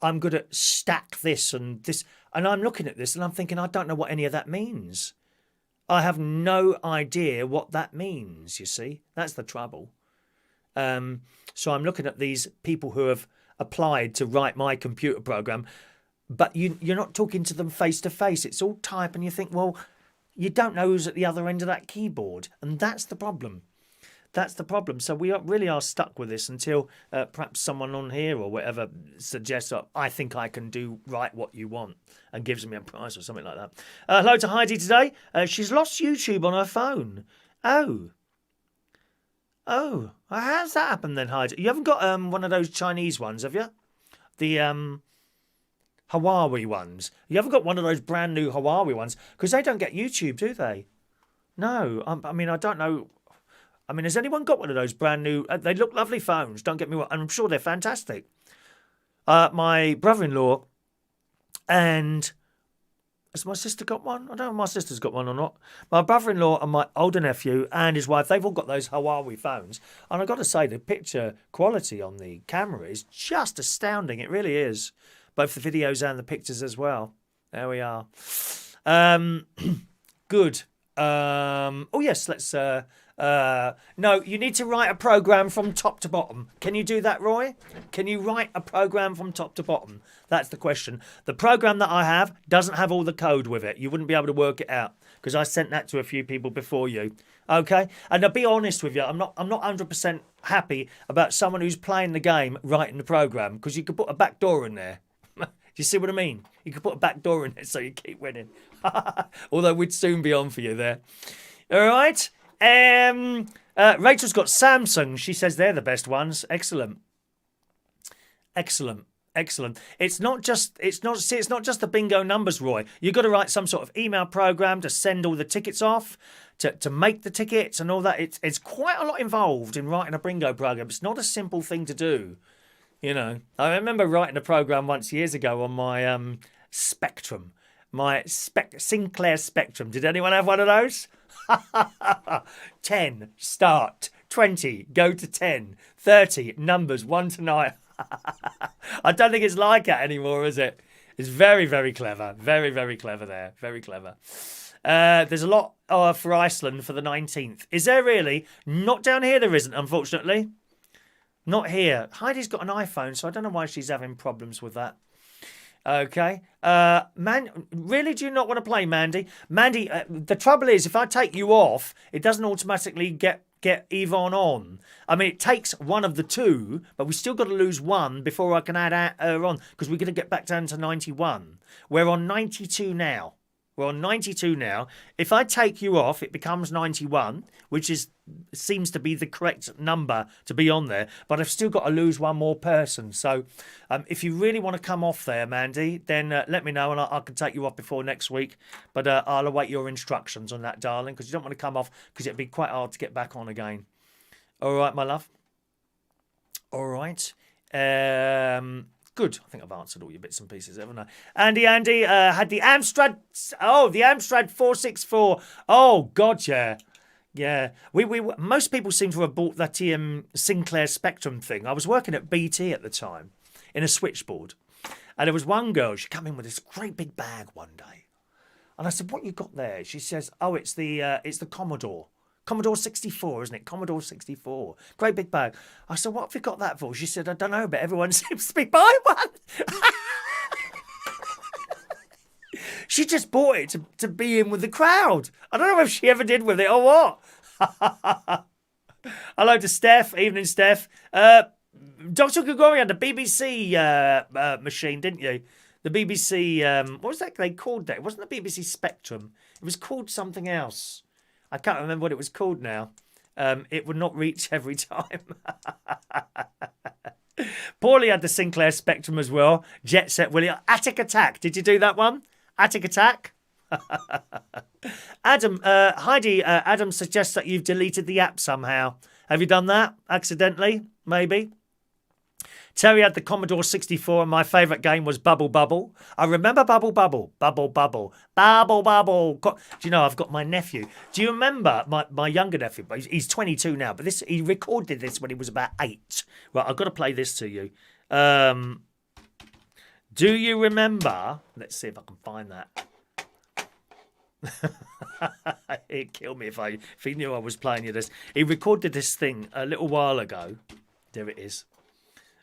I'm good at stack this and this, and I'm looking at this and I'm thinking, I don't know what any of that means. I have no idea what that means. You see, that's the trouble. So I'm looking at these people who have applied to write my computer program. But you're not talking to them face to face. It's all type, and you think, well, you don't know who's at the other end of that keyboard, and that's the problem. That's the problem. So we really are stuck with this until perhaps someone on here or whatever suggests, I think I can write what you want, and gives me a prize or something like that. Hello to Heidi today. She's lost YouTube on her phone. Oh, how's that happened then, Heidi? You haven't got one of those Chinese ones, have you? Huawei ones. You haven't got one of those brand new Huawei ones because they don't get YouTube, do they? No, I mean, I don't know. I mean, has anyone got one of those brand new? They look lovely phones. Don't get me wrong. I'm sure they're fantastic. My brother-in-law and has my sister got one? I don't know if my sister's got one or not. My brother-in-law and my older nephew and his wife, they've all got those Huawei phones. And I've got to say, the picture quality on the camera is just astounding. It really is. Both the videos and the pictures as well. There we are. Good. Oh, yes, let's... no, you need to write a program from top to bottom. Can you do that, Roy? Can you write a program from top to bottom? That's the question. The program that I have doesn't have all the code with it. You wouldn't be able to work it out because I sent that to a few people before you. Okay, and I'll be honest with you, I'm not 100% happy about someone who's playing the game writing the program because you could put a back door in there. Do you see what I mean? You could put a back door in it so you keep winning. Although we'd soon be on for you there. All right. Rachel's got Samsung. She says they're the best ones. Excellent. Excellent. Excellent. It's not just the bingo numbers, Roy. You've got to write some sort of email program to send all the tickets off, to make the tickets and all that. It's quite a lot involved in writing a bingo program. It's not a simple thing to do. You know, I remember writing a program once years ago on my Spectrum, my Sinclair Spectrum. Did anyone have one of those? 10, start. 20, go to 10. 30, numbers 1 to 9. I don't think it's like that anymore, is it? It's very, very clever. Very, very clever there. Very clever. There's a lot for Iceland for the 19th. Is there really? Not down here there isn't, unfortunately. Not here. Heidi's got an iPhone, so I don't know why she's having problems with that. Okay. Really, do you not want to play, Mandy? Mandy, the trouble is, if I take you off, it doesn't automatically get Yvonne on. I mean, it takes one of the two, but we still got to lose one before I can add her on, because we're going to get back down to 91. We're on 92 now. We're on 92 now. If I take you off, it becomes 91, which seems to be the correct number to be on there. But I've still got to lose one more person. So if you really want to come off there, Mandy, then let me know and I can take you off before next week. But I'll await your instructions on that, darling, because you don't want to come off because it'd be quite hard to get back on again. All right, my love. All right. Good. I think I've answered all your bits and pieces, haven't I? Andy had the Amstrad. Oh, the Amstrad 464. Oh, God, yeah. Yeah. We most people seem to have bought that Sinclair Spectrum thing. I was working at BT at the time in a switchboard. And there was one girl, she came in with this great big bag one day. And I said, what you got there? She says, oh, it's the Commodore. Commodore 64, isn't it? Commodore 64. Great big bag. I said, what have you got that for? She said, I don't know, but everyone seems to be buying one. She just bought it to be in with the crowd. I don't know if she ever did with it or what. Hello to Steph. Evening, Steph. Dr. Gregory had the BBC machine, didn't you? The BBC, what was that they called that? It wasn't the BBC Spectrum. It was called something else. I can't remember what it was called now. It would not reach every time. Paulie had the Sinclair Spectrum as well. Jet Set Willie. Attic Attack. Did you do that one? Attic Attack? Adam, Heidi, Adam suggests that you've deleted the app somehow. Have you done that? Accidentally? Maybe? Terry had the Commodore 64 and my favourite game was Bubble Bubble. I remember Bubble Bubble. Bubble Bubble. Bubble Bubble. Do you know, I've got my nephew. Do you remember my younger nephew? He's 22 now, but he recorded this when he was about 8. Right, I've got to play this to you. Do you remember? Let's see if I can find that. He'd kill me if he knew I was playing you this. He recorded this thing a little while ago. There it is.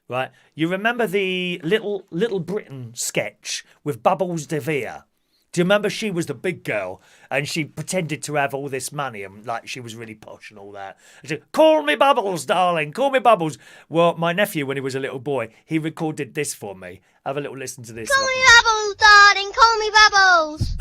Right, you remember the Little Britain sketch with Bubbles de Vere? Do you remember she was the big girl and she pretended to have all this money and like she was really posh and all that? And she said, call me Bubbles, darling, call me Bubbles. Well, my nephew, when he was a little boy, he recorded this for me. Have a little listen to this. Call me Bubbles, darling, call me Bubbles.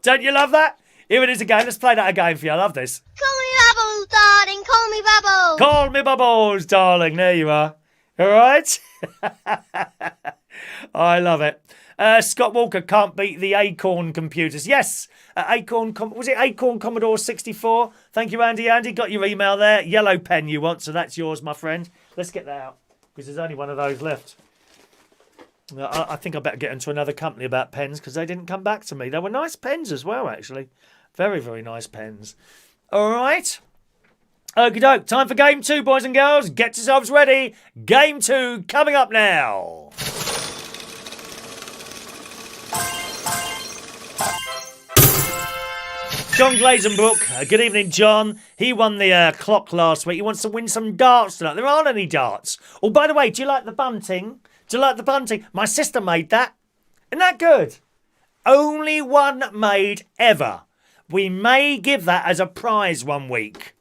Don't you love that? Here it is again. Let's play that again for you. I love this. Call me Bubbles, darling, call me Bubbles. Call me Bubbles, darling. There you are. All right? I love it. Scott Walker can't beat the Acorn computers. Yes, was it Acorn Commodore 64? Thank you, Andy. Andy, got your email there. Yellow pen you want, so that's yours, my friend. Let's get that out, because there's only one of those left. I think I better get into another company about pens, because they didn't come back to me. They were nice pens as well, actually. Very, very nice pens. All right. Okie doke. Time for game 2, boys and girls. Get yourselves ready. Game 2 coming up now. John Glazenbrook. Good evening, John. He won the clock last week. He wants to win some darts tonight. There aren't any darts. Oh, by the way, do you like the bunting? Do you like the bunting? My sister made that. Isn't that good? Only one made ever. We may give that as a prize one week.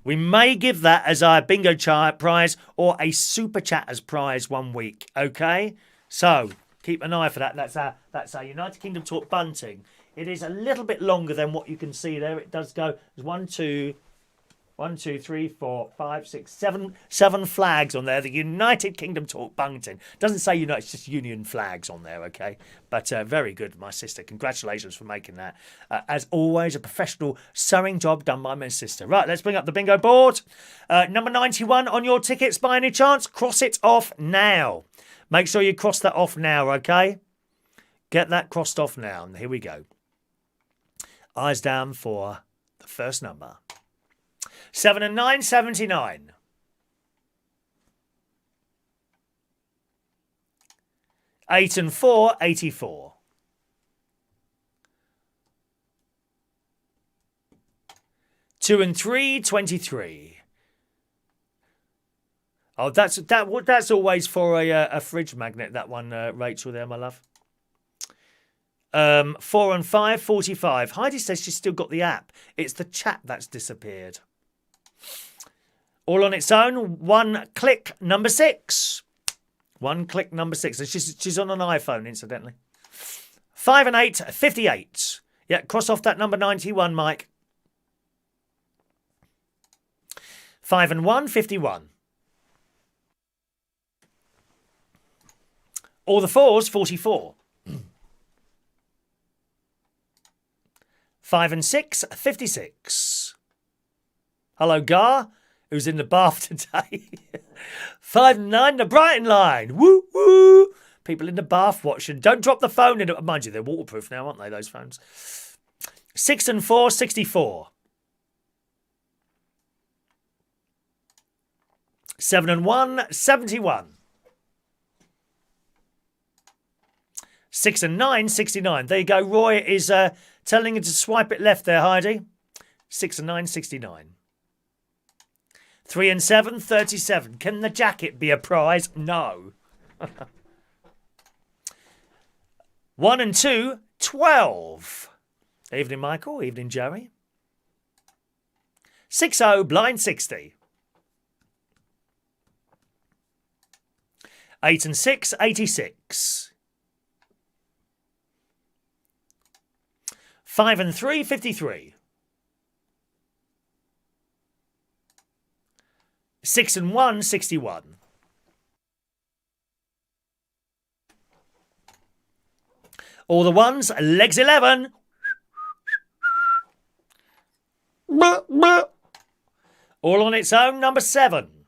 We may give that as our bingo prize or a super chatters prize one week. Okay? So, keep an eye for that. That's our United Kingdom Talk bunting. It is a little bit longer than what you can see there. It does go. There's 1, 2, 3, 4, 5, 6, 7 flags on there. The United Kingdom Talk bunting. Doesn't say United, it's just Union flags on there, okay? But very good, my sister. Congratulations for making that. As always, a professional sewing job done by my sister. Right, let's bring up the bingo board. Number 91 on your tickets by any chance. Cross it off now. Make sure you cross that off now, okay? Get that crossed off now. And here we go. Eyes down for the first number. 7 and 9, 79. 8 and 4, 84. 2 and 3, 23. Oh, that's always for a fridge magnet, that one, Rachel, there, my love. 4 and 5, 45. Heidi says she's still got the app. It's the chat that's disappeared. All on its own. 1 click, number 6. 1 click, number 6. And she's on an iPhone, incidentally. 5 and 8, 58. Yeah, cross off that number 91, Mike. 5 and 1, 51. All the 4s, 44. 5 and 6, 56. Hello, Gar, who's in the bath today. 5 and 9, the Brighton line. Woo, woo. People in the bath watching. Don't drop the phone in. Mind you, they're waterproof now, aren't they, those phones? 6 and 4, 64. 7 and 1, 71. 6 and 9, 69. There you go. Roy is telling you to swipe it left there, Heidi. 6 and 9, 69. 3 and 7, 37. Can the jacket be a prize? No. 1 and 2, 12. Evening, Michael. Evening, Joey. 6-0, blind 60. 8 and 6, 86. 5 and 3, 53. 6 and 1, 61. 'All the ones, legs 11. All on its own, number 7.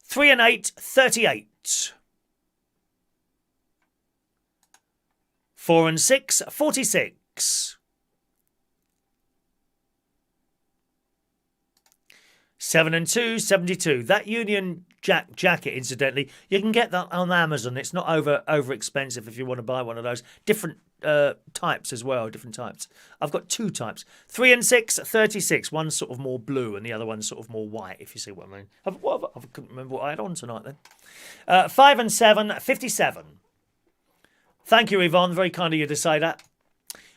3 and 8, 38. 4 and 6, 46. 7 and 2, 72. That Union Jack jacket, incidentally, you can get that on Amazon. It's not over expensive if you want to buy one of those. Different types as well, different types. I've got 2 types. 3 and 6, 36. One's sort of more blue and the other one's sort of more white, if you see what I mean. I couldn't remember what I had on tonight then. 5 and 7, 57. Thank you, Yvonne. Very kind of you to say that.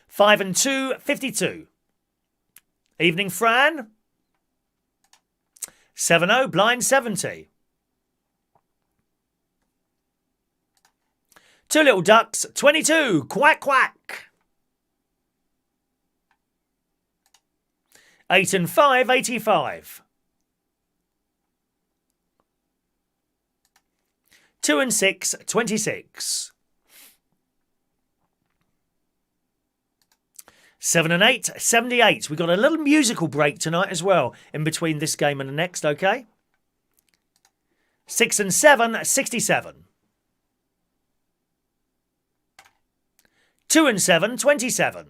5 and 2, 52. Evening, Fran. 7-0, blind 70. 2 little ducks, 22. Quack, quack. 8 and 5, 85. 2 and 6, 26. 7 and 8, 78. We've got a little musical break tonight as well in between this game and the next, okay? 6 and 7, 67. 2 and 7, 27.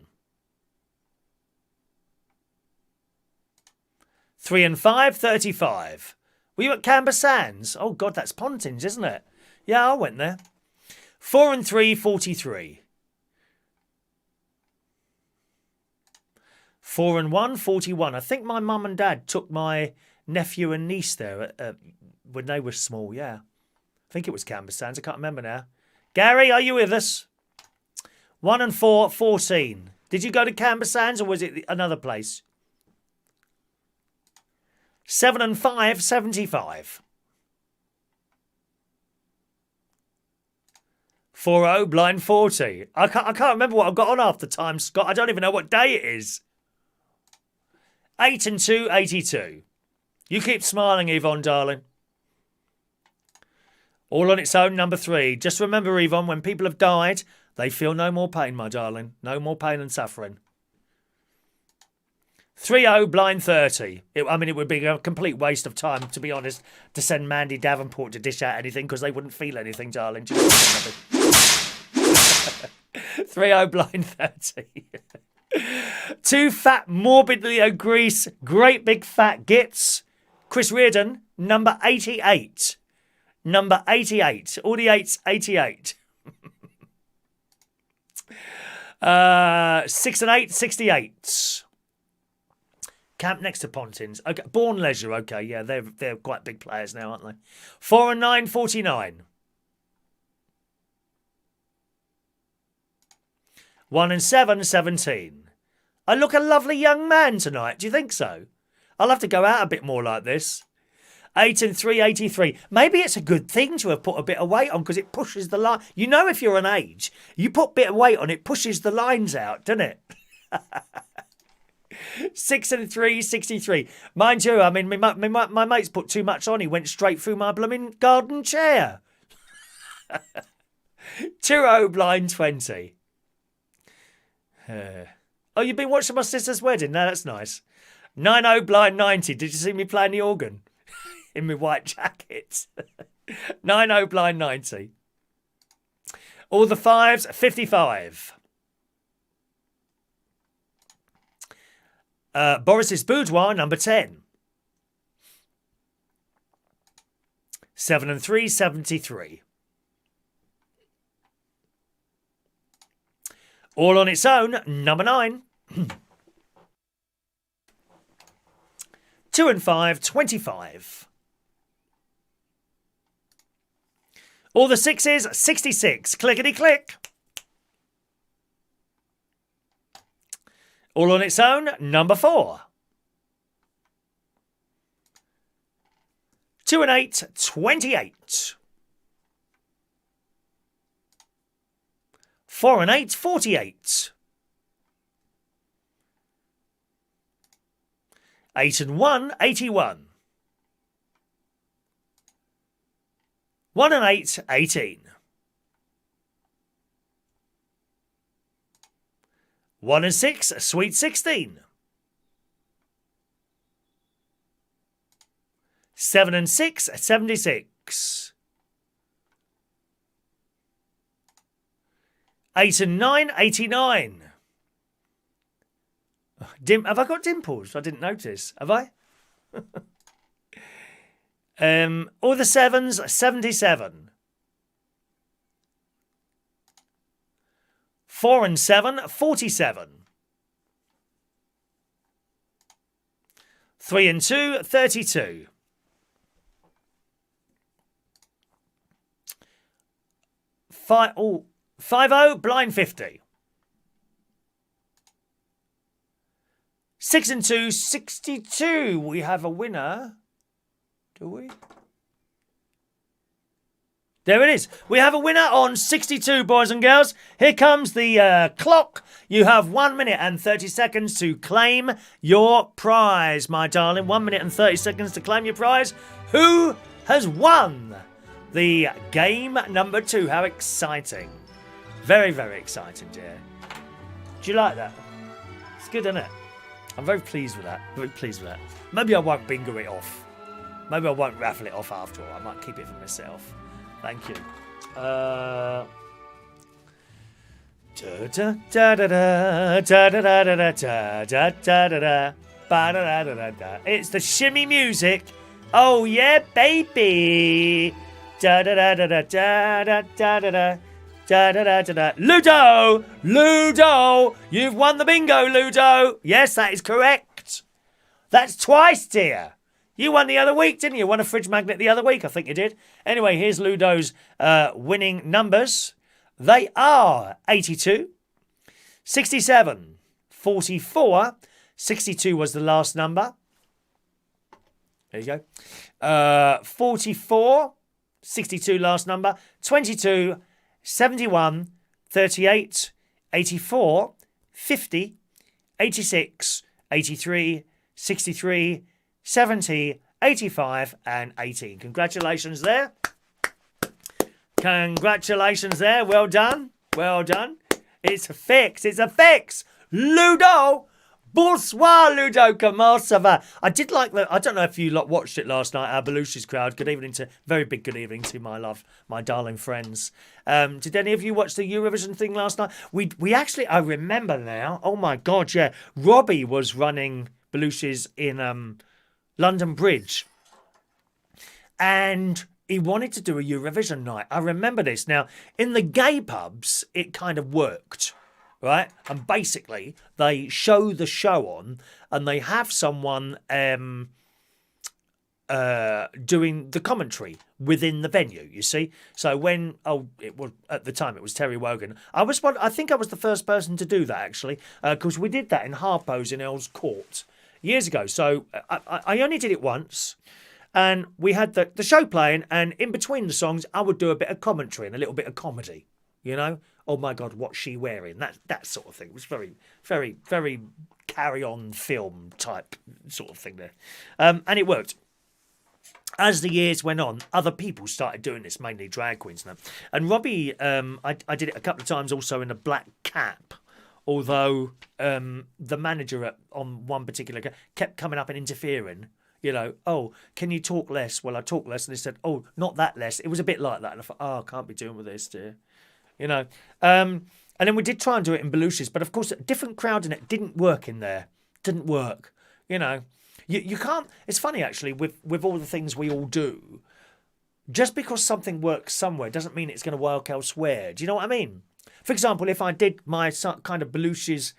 3 and 5, 35. Were you at Canberra Sands? Oh, God, that's Pontins, isn't it? Yeah, I went there. 4 and 3, 43. 4 and 1, 41. I think my mum and dad took my nephew and niece there when they were small, yeah. I think it was Canberra Sands. I can't remember now. Gary, are you with us? 1 and 4, 14. Did you go to Canberra Sands or was it another place? 7 and 5, 75. 40, blind 40. I can't remember what I've got on after time, Scott. I don't even know what day it is. 8 and 2, 82. You keep smiling, Yvonne, darling. All on its own, number 3. Just remember, Yvonne, when people have died, they feel no more pain, my darling. No more pain and suffering. 3-0, blind 30. It would be a complete waste of time, to be honest, to send Mandy Davenport to dish out anything because they wouldn't feel anything, darling. Do you know what I mean? 3-0, blind 30. 2 fat, morbidly obese, great big fat gits. Chris Reardon, number 88. Number 88. All the 8s, 88. 6 and 8, 68. Camp next to Pontins. Okay, Bourne Leisure. Okay, yeah, they're quite big players now, aren't they? 4 and 9, 49. 1 and 7, 17. I look a lovely young man tonight. Do you think so? I'll have to go out a bit more like this. 8 and 3, 83. Maybe it's a good thing to have put a bit of weight on because it pushes the line. You know, if you're an age, you put a bit of weight on, it pushes the lines out, doesn't it? 6 and 3, 63. Mind you, I mean, my mate's put too much on. He went straight through my blooming garden chair. 2-0, blind 20. Oh, you've been watching my sister's wedding? No, that's nice. 9-0, blind 90. Did you see me playing the organ? In my white jacket. 9-0, blind 90. All the 5s, 55. Boris's Boudoir, number 10. 7 and 3, 73. All on its own, number 9. 2 and 5, 25. All the 6s, 66. Clickety click. All on its own, number 4. 2 and 8, 28. 4 and 8, 48. 8 and 1, 81. 1 and 8, 18. 1 and 6, sweet 16. 7 and 6, 76. 8 and 9, 89. Have I got dimples? I didn't notice. Have I? All the 7s, 77. 4 and 7, 47. 3 and 2, 32. 5-0, blind 50. 6 and 2, 62. We have a winner. Do we? There it is. We have a winner on 62, boys and girls. Here comes the clock. You have 1 minute and 30 seconds to claim your prize, my darling. 1 minute and 30 seconds to claim your prize. Who has won the game number 2. How exciting. Very, very exciting, dear. Do you like that? It's good, isn't it? I'm very pleased with that. Very pleased with that. Maybe I won't bingo it off. Maybe I won't raffle it off after all. I might keep it for myself. Thank you. It's the shimmy music. Oh yeah, baby. Ludo! Ludo! You've won the bingo, Ludo! Yes, that is correct. That's twice, dear. You won the other week, didn't you? Won a fridge magnet the other week, I think you did. Anyway, here's Ludo's winning numbers. They are 82, 67, 44, 62 was the last number. There you go. 44, 62 last number, 22, 71, 38, 84, 50, 86, 83, 63, 70, 85 and 18. Congratulations there. Congratulations there. Well done. Well done. It's a fix. It's a fix. Ludo. Bonsoir, Ludo. Comment ça va? I did like the... I don't know if you lot watched it last night, our Belushi's crowd. Good evening to... Very big good evening to my love, my darling friends. Did any of you watch the Eurovision thing last night? We actually... I remember now. Oh, my God, yeah. Robbie was running Belushi's in London Bridge. And... he wanted to do a Eurovision night. I remember this. Now, in the gay pubs, it kind of worked, right? And basically, they show the show on and they have someone doing the commentary within the venue, you see? So when, it was at the time, it was Terry Wogan. I think I was the first person to do that, actually, because we did that in Harpo's in Earl's Court years ago. So I only did it once. And we had the show playing, and in between the songs, I would do a bit of commentary and a little bit of comedy, you know? Oh, my God, what's she wearing? That sort of thing. It was very, very, very carry-on film type sort of thing there. And it worked. As the years went on, other people started doing this, mainly drag queens now. And Robbie, I did it a couple of times also in a black cap, although the manager on one particular kept coming up and interfering. You know, oh, can you talk less? Well, I talk less. And they said, oh, not that less. It was a bit like that. And I thought, oh, I can't be doing with this, dear. You know. And then we did try and do it in Belushi's. But, of course, a different crowd in it didn't work in there. Didn't work. You know. You can't... It's funny, actually, with all the things we all do. Just because something works somewhere doesn't mean it's going to work elsewhere. Do you know what I mean? For example, if I did my kind of Belushi's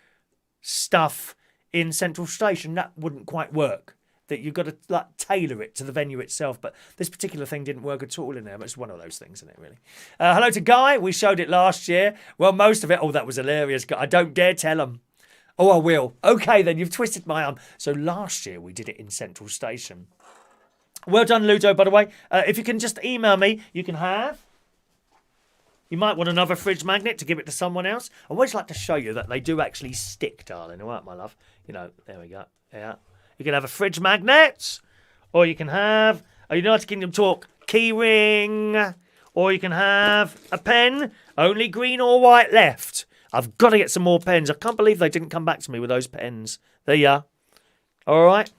stuff in Central Station, that wouldn't quite work. That you've got to like tailor it to the venue itself. But this particular thing didn't work at all in there. But it's one of those things, isn't it, really? Hello to Guy. We showed it last year. Well, most of it. Oh, that was hilarious. I don't dare tell him. Oh, I will. Okay, then. You've twisted my arm. So last year we did it in Central Station. Well done, Ludo, by the way. If you can just email me, you can have... You might want another fridge magnet to give it to someone else. I always like to show you that they do actually stick, darling. All right, my love. You know, there we go. Yeah. You can have a fridge magnet, or you can have a United Kingdom talk key ring, or you can have a pen, only green or white left. I've got to get some more pens. I can't believe they didn't come back to me with those pens. There you are. All right.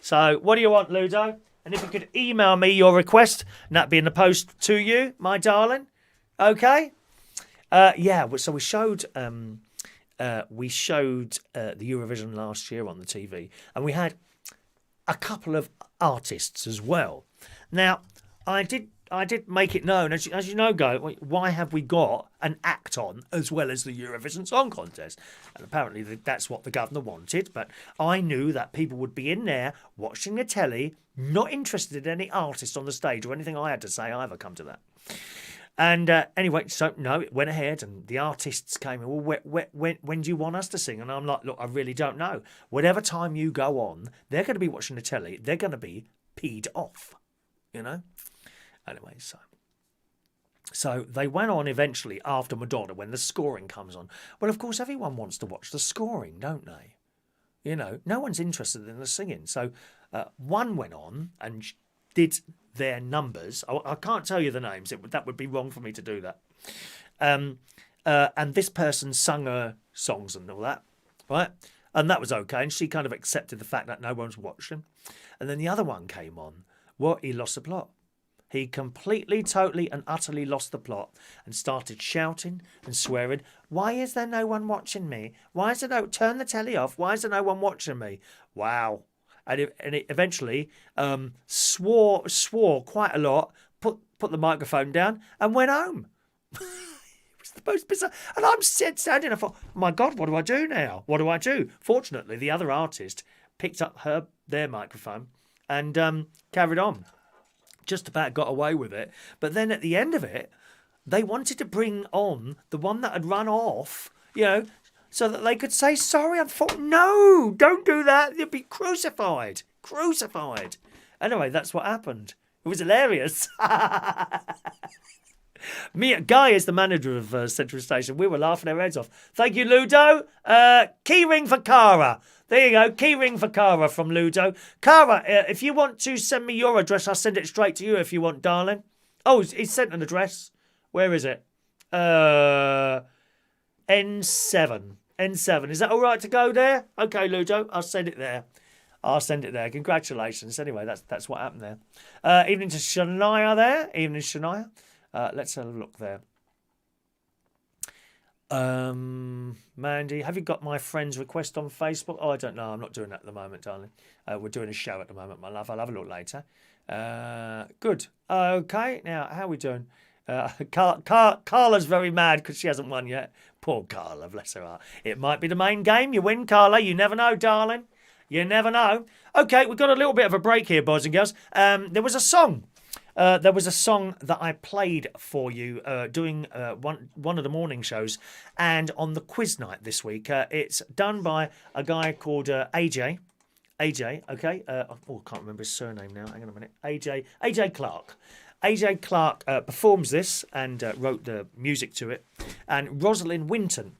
So what do you want, Ludo? And if you could email me your request, and that'd be in the post to you, my darling. Okay. Yeah. So we showed... we showed the Eurovision last year on the TV, and we had a couple of artists as well. Now, I did make it known, as you know, why have we got an act on as well as the Eurovision Song Contest? And apparently that's what the governor wanted, but I knew that people would be in there watching the telly, not interested in any artist on the stage or anything I had to say either, come to that. And anyway, so no, it went ahead and the artists came in. Well, when do you want us to sing? And I'm like, look, I really don't know. Whatever time you go on, they're going to be watching the telly. They're going to be peed off, you know? Anyway, so they went on eventually after Madonna when the scoring comes on. Well, of course, everyone wants to watch the scoring, don't they? You know, no one's interested in the singing. So one went on and did their numbers. I can't tell you the names. That would be wrong for me to do that. And this person sung her songs and all that, right? And that was okay. And she kind of accepted the fact that no one's watching. And then the other one came on. Well, he lost the plot. He completely, totally and utterly lost the plot and started shouting and swearing. Why is there no one watching me? Why is there no... Turn the telly off. Why is there no one watching me? Wow. And it eventually swore quite a lot, put the microphone down and went home. It was the most bizarre. And I'm standing, I thought, my God, what do I do now? What do I do? Fortunately, the other artist picked up their microphone and carried on. Just about got away with it. But then at the end of it, they wanted to bring on the one that had run off, you know, so that they could say sorry. I thought, no, don't do that. You'll be crucified. Crucified. Anyway, that's what happened. It was hilarious. Guy is the manager of Central Station. We were laughing our heads off. Thank you, Ludo. Key ring for Cara. There you go. Key ring for Cara from Ludo. Cara, if you want to send me your address, I'll send it straight to you if you want, darling. Oh, he sent an address. Where is it? N7. N7. Is that all right to go there? Okay, Ludo. I'll send it there. I'll send it there. Congratulations. Anyway, that's what happened there. Evening to Shania there. Evening, Shania. Let's have a look there. Mandy, have you got my friend's request on Facebook? Oh, I don't know. I'm not doing that at the moment, darling. We're doing a show at the moment, my love. I'll have a look later. Good. Okay. Now, how are we doing? Carla's very mad because she hasn't won yet. Poor Carla, bless her heart. It might be the main game. You win, Carla. You never know, darling. You never know. Okay, we've got a little bit of a break here, boys and girls. There was a song. There was a song that I played for you doing one of the morning shows, and on the quiz night this week. It's done by a guy called AJ. AJ, okay. I can't remember his surname now. Hang on a minute. AJ Clark. AJ Clark performs this and wrote the music to it, and Rosalind Winton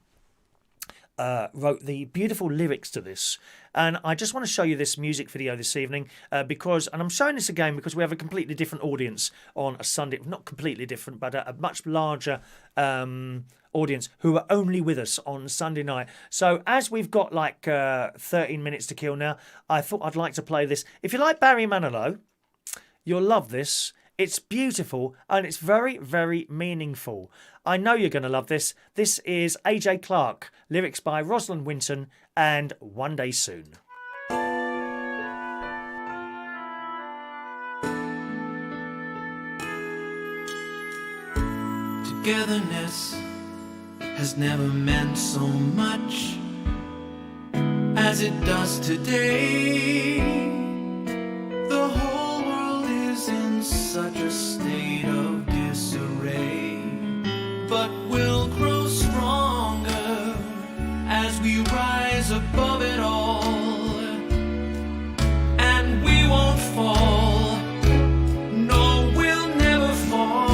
wrote the beautiful lyrics to this. And I just want to show you this music video this evening because, and I'm showing this again because we have a completely different audience on a Sunday, not completely different, but a much larger audience who are only with us on Sunday night. So as we've got like 13 minutes to kill now, I thought I'd like to play this. If you like Barry Manilow, you'll love this. It's beautiful and it's very, very meaningful. I know you're going to love this. This is AJ Clark, lyrics by Rosalind Winton, and One Day Soon. Togetherness has never meant so much as it does today. The whole world is in such a state of disarray, but we'll grow stronger as we rise above it all, and we won't fall. No, we'll never fall.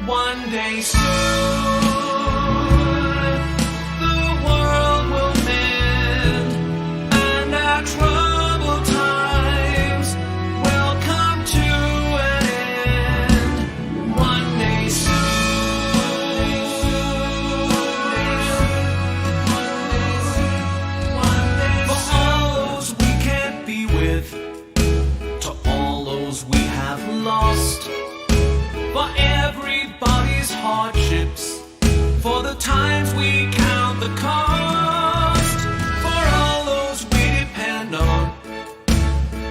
One day soon, the world will mend, and our troubled times will come to an end. One day soon. For all those we can't be with, to all those we have lost, for everybody's hardships, for the times we count the cost, for all those we depend on,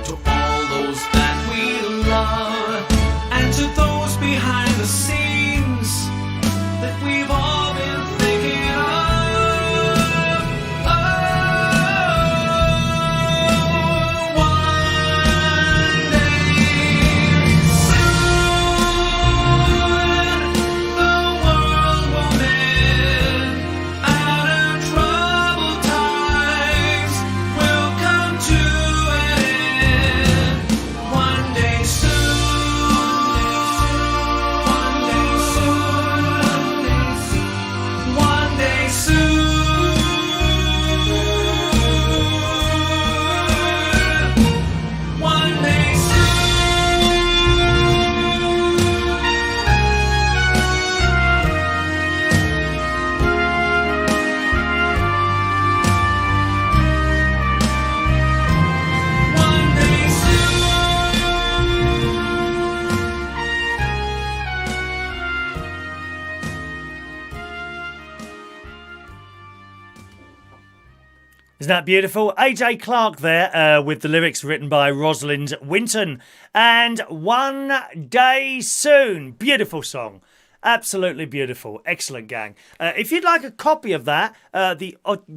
to all those that we love, and to those behind the scenes that we've all been thinking of. Oh, one day soon, the world will mend, and our Isn't that beautiful? AJ Clark there with the lyrics written by Rosalind Winton. And One Day Soon. Beautiful song. Absolutely beautiful. Excellent, gang. If you'd like a copy of that,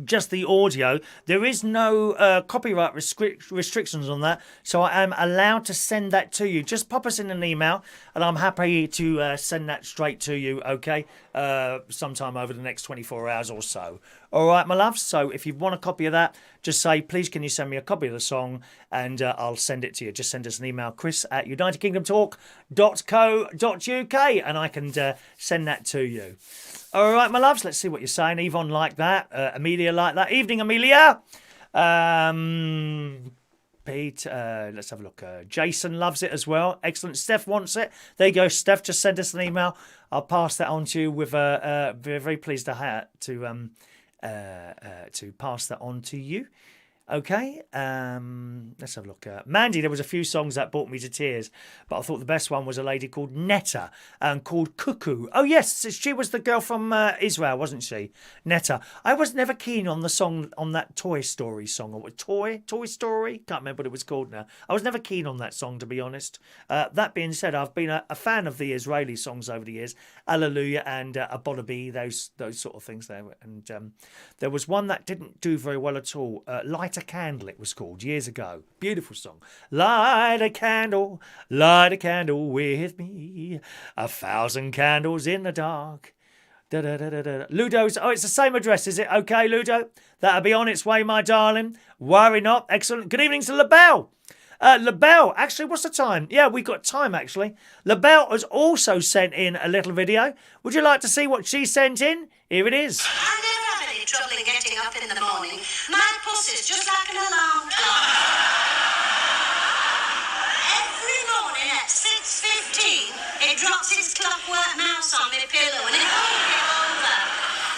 just the audio, there is no copyright restrictions on that, so I am allowed to send that to you. Just pop us in an email, and I'm happy to send that straight to you, okay? Sometime over the next 24 hours or so. All right, my loves? So if you want a copy of that, just say, please, can you send me a copy of the song, and I'll send it to you. Just send us an email, chris@unitedkingdomtalk.co.uk, and I can send that to you. All right, my loves, let's see what you're saying. Yvonne liked that. Amelia liked that. Evening, Amelia. Pete, let's have a look. Jason loves it as well. Excellent. Steph wants it. There you go, Steph. Just send us an email. I'll pass that on to you. With very, very pleased to pass that on to you. Okay, let's have a look. Mandy, there was a few songs that brought me to tears, but I thought the best one was a lady called Netta and called Cuckoo. Oh yes, she was the girl from Israel, wasn't she? Netta. I was never keen on the song, on that Toy Story song, or Toy Story. Can't remember what it was called now. I was never keen on that song, to be honest. That being said, I've been a fan of the Israeli songs over the years. Hallelujah and Abonabi, those sort of things there. And there was one that didn't do very well at all. Light a Candle, it was called, years ago. Beautiful song. Light a candle with me. 1,000 candles in the dark. Da, da, da, da, da. Ludo's, oh, it's the same address, is it? Okay, Ludo. That'll be on its way, my darling. Worry not. Excellent. Good evening to LaBelle. LaBelle, actually, what's the time? Yeah, we got time, actually. LaBelle has also sent in a little video. Would you like to see what she sent in? Here it is. I never have any trouble in getting up in the morning. My pussy's just like an alarm clock. Every morning at 6:15, it drops its clockwork mouse on my pillow and it won't get over.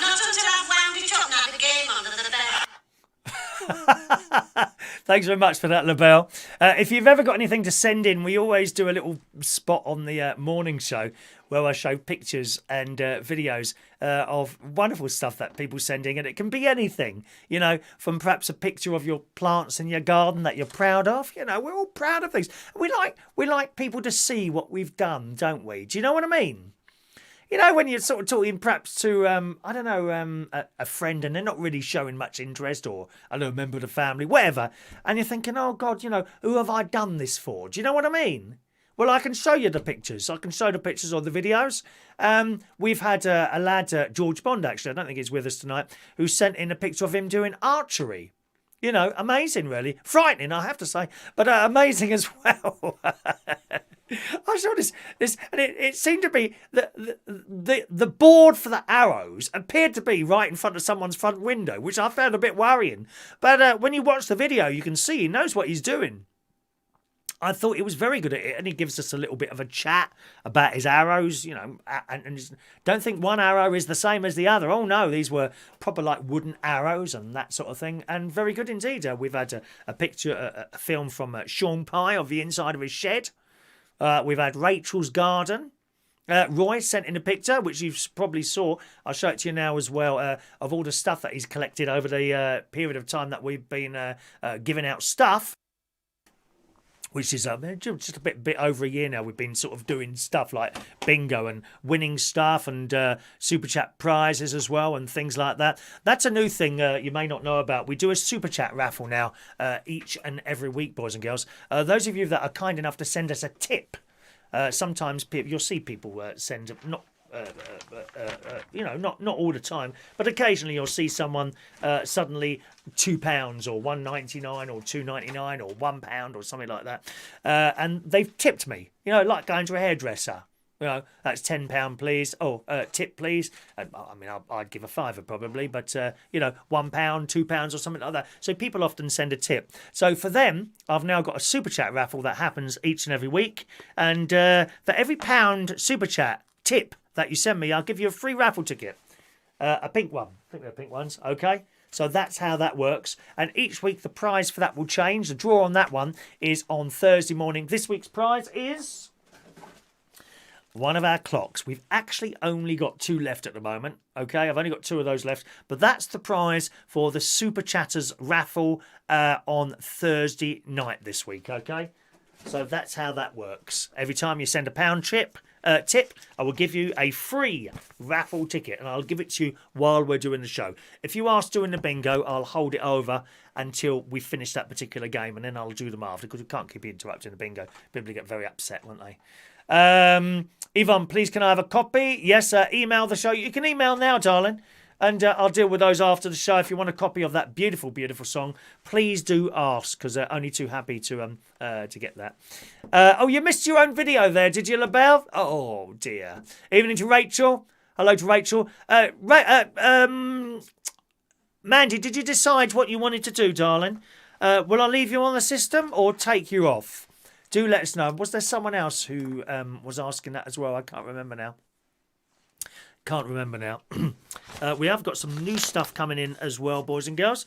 Not until I've wound it up and had a game under the bed. Thanks very much for that, LaBelle. If you've ever got anything to send in, we always do a little spot on the morning show where I show pictures and videos of wonderful stuff that people send in, and it can be anything, you know, from perhaps a picture of your plants in your garden that you're proud of. You know, we're all proud of things. We like people to see what we've done, don't we? Do you know what I mean? You know, when you're sort of talking perhaps to, I don't know, a friend, and they're not really showing much interest, or I don't know, a member of the family, whatever, and you're thinking, oh, God, you know, who have I done this for? Do you know what I mean? Well, I can show you the pictures. I can show the pictures or the videos. We've had a lad, George Bond, actually, I don't think he's with us tonight, who sent in a picture of him doing archery. You know, amazing, really. Frightening, I have to say, but amazing as well. I saw this, and it seemed to be the board for the arrows appeared to be right in front of someone's front window, which I found a bit worrying. But when you watch the video, you can see he knows what he's doing. I thought he was very good at it, and he gives us a little bit of a chat about his arrows, you know, and don't think one arrow is the same as the other. Oh no, these were proper like wooden arrows and that sort of thing, and very good indeed. We've had a picture, a film from Sean Pye of the inside of his shed. We've had Rachel's garden. Roy sent in a picture, which you probably saw. I'll show it to you now as well, of all the stuff that he's collected over the period of time that we've been giving out stuff. Which is just a bit over a year now. We've been sort of doing stuff like bingo and winning stuff and Super Chat prizes as well and things like that. That's a new thing you may not know about. We do a Super Chat raffle now each and every week, boys and girls. Those of you that are kind enough to send us a tip, sometimes you'll see people send not you know, not all the time, but occasionally you'll see someone suddenly £2 or £1.99 or £2.99 or £1 or something like that, and they've tipped me. You know, like going to a hairdresser. You know, that's £10, please. Oh, tip, please. I mean, I'd give a fiver probably, but you know, £1, £2 or something like that. So people often send a tip. So for them, I've now got a Super Chat raffle that happens each and every week, and for every £1 Super Chat tip that you send me, I'll give you a free raffle ticket. A pink one. I think they're pink ones. Okay. So that's how that works. And each week the prize for that will change. The draw on that one is on Thursday morning. This week's prize is one of our clocks. We've actually only got 2 left at the moment. Okay, I've only got 2 of those left. But that's the prize for the Super Chatters raffle on Thursday night this week. Okay, so that's how that works. Every time you send a pound tip, I will give you a free raffle ticket, and I'll give it to you while we're doing the show. If you ask doing the bingo, I'll hold it over until we finish that particular game, and then I'll do them after, because we can't keep interrupting the bingo. People get very upset, won't they? Yvonne, please can I have a copy? Yes, email the show. You can email now, darling, and I'll deal with those after the show. If you want a copy of that beautiful, beautiful song, please do ask, because they're only too happy to get that. Oh, you missed your own video there, did you, LaBelle? Oh, dear. Evening to Rachel. Hello to Rachel. Mandy, did you decide what you wanted to do, darling? Will I leave you on the system or take you off? Do let us know. Was there someone else who was asking that as well? I can't remember now. We have got some new stuff coming in as well, boys and girls.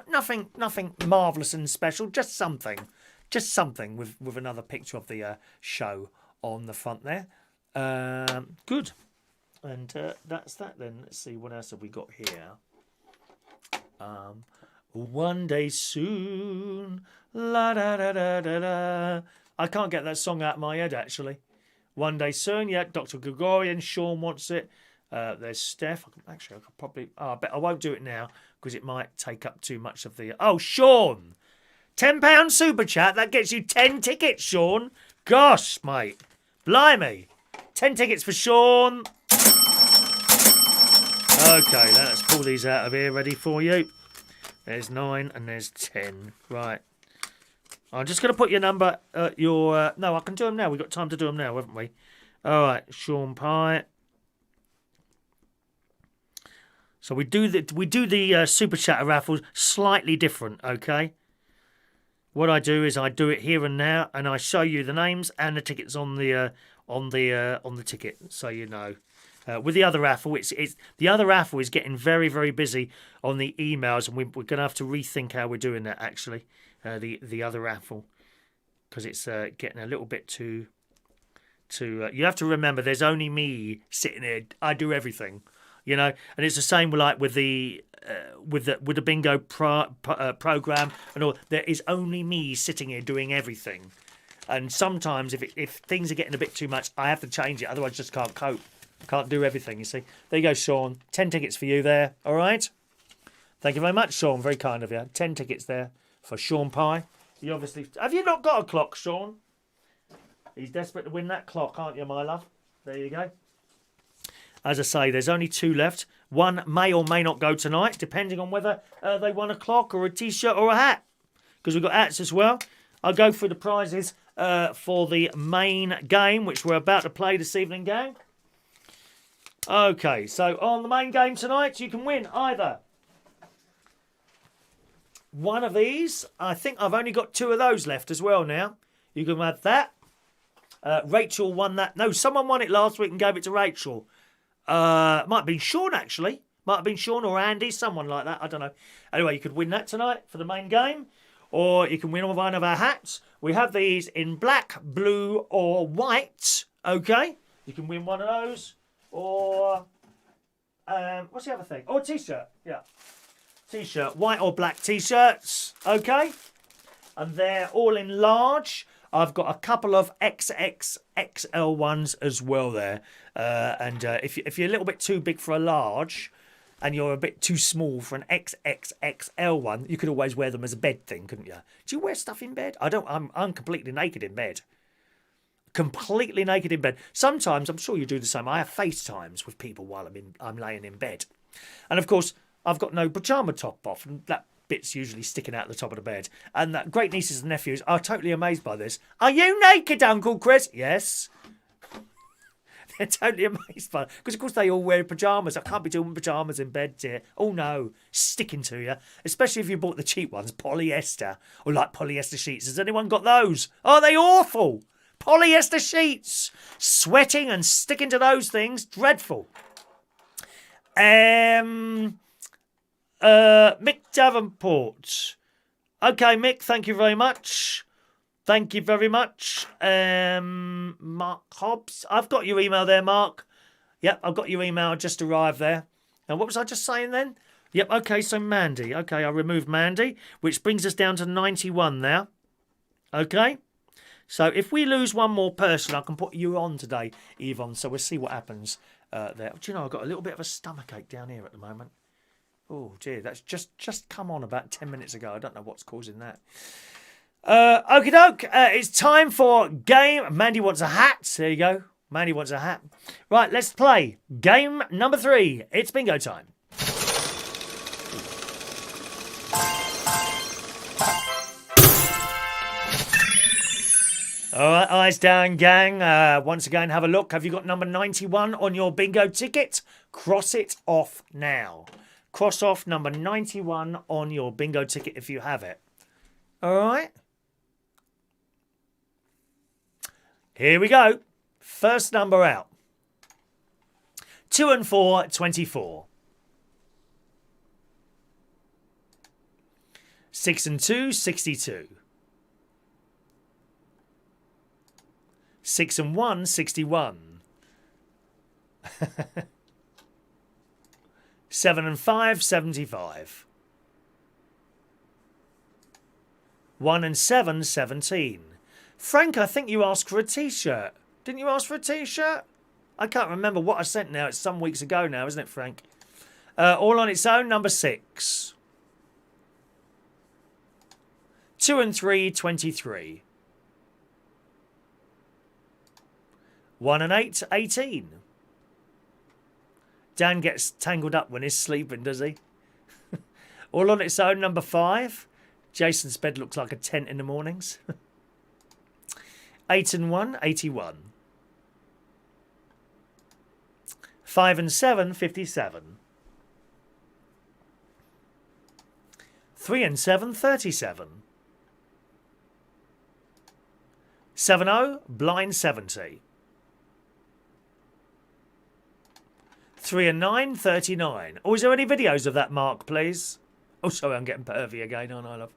Nothing marvellous and special. Just something with another picture of the show on the front there. Good. And that's that then. Let's see, what else have we got here? One day soon, la da da da da da. I can't get that song out of my head, actually. One day soon, yeah. Dr. Gregorian, Sean wants it. There's Steph. I could probably. I bet I won't do it now because it might take up too much of the. Oh, Sean, £10 super chat. That gets you 10 tickets, Sean. Gosh, mate, blimey, 10 tickets for Sean. Okay, let's pull these out of here. Ready for you. There's 9 and there's 10. Right. I'm just going to put your number, no, I can do them now. We've got time to do them now, haven't we? All right, Sean Pye. So we do the Super Chatter raffles slightly different, okay? What I do is I do it here and now, and I show you the names and the tickets on the ticket, so you know. With the other raffle, it's the other raffle is getting very, very busy on the emails, and we're going to have to rethink how we're doing that, actually, the other raffle, because it's getting a little bit too you have to remember, there's only me sitting here. I do everything, you know, and it's the same with the bingo program and all. There is only me sitting here doing everything, and sometimes if things are getting a bit too much, I have to change it. Otherwise, I just can't cope. Can't do everything, you see. There you go, Sean. 10 tickets for you there. All right. Thank you very much, Sean. Very kind of you. 10 tickets there for Sean Pye. You obviously have you not got a clock, Sean? He's desperate to win that clock, aren't you, my love? There you go. As I say, there's only 2 left. One may or may not go tonight, depending on whether they won a clock or a T-shirt or a hat. Because we've got hats as well. I'll go through the prizes for the main game, which we're about to play this evening, gang. Okay, so on the main game tonight, you can win either one of these. I think I've only got 2 of those left as well now. You can have that. Rachel won that. No, someone won it last week and gave it to Rachel. Might have been Sean, actually. Might have been Sean or Andy, someone like that. I don't know. Anyway, you could win that tonight for the main game. Or you can win one of our hats. We have these in black, blue or white. Okay? You can win one of those. Or, what's the other thing? Oh, a T-shirt. Yeah. T-shirt. White or black T-shirts. Okay. And they're all in large. I've got a couple of XXXL ones as well there. And if you're a little bit too big for a large and you're a bit too small for an XXXL one, you could always wear them as a bed thing, couldn't you? Do you wear stuff in bed? I don't. I'm completely naked in bed. Completely naked in bed. Sometimes, I'm sure you do the same. I have FaceTimes with people while I'm laying in bed. And of course, I've got no pyjama top off, and that bit's usually sticking out the top of the bed. And great nieces and nephews are totally amazed by this. Are you naked, Uncle Chris? Yes. They're totally amazed by it. Because, of course, they all wear pyjamas. I can't be doing pyjamas in bed, dear. Oh, no. Sticking to you. Especially if you bought the cheap ones, polyester. Or like polyester sheets. Has anyone got those? Oh, they're awful. Polyester sheets. Sweating and sticking to those things. Dreadful. Mick Davenport. Okay, Mick, thank you very much. Thank you very much. Mark Hobbs. I've got your email there, Mark. Yep, I've got your email. Just arrived there. And what was I just saying then? Yep, okay, so Mandy. Okay, I removed Mandy, which brings us down to 91 now. Okay? So if we lose one more person, I can put you on today, Yvonne. So we'll see what happens there. Do you know, I've got a little bit of a stomachache down here at the moment. Oh, dear, that's just come on about 10 minutes ago. I don't know what's causing that. Okie doke, it's time for game. Mandy wants a hat. There you go. Mandy wants a hat. Right, let's play game number 3. It's bingo time. All right, eyes down, gang. Once again, have a look. Have you got number 91 on your bingo ticket? Cross it off now. Cross off number 91 on your bingo ticket if you have it. All right. Here we go. First number out. 2 and 4, 24. 6 and 2, 62. 6 and 1, 61. 7 and 5, 75. 1 and 7, 17. Frank, I think you asked for a T-shirt. Didn't you ask for a T-shirt? I can't remember what I sent now. It's some weeks ago now, isn't it, Frank? All on its own, number 6. 2 and 3, 23. 1 and 8, 18. Dan gets tangled up when he's sleeping, does he? All on its own, number 5. Jason's bed looks like a tent in the mornings. 8 and 1, 81. 5 and 7, 57. 3 and 7, 37. 7-0, blind 70. 3 and 9, 39. Oh, is there any videos of that, Mark, please? Oh, sorry, I'm getting pervy again, aren't I, love?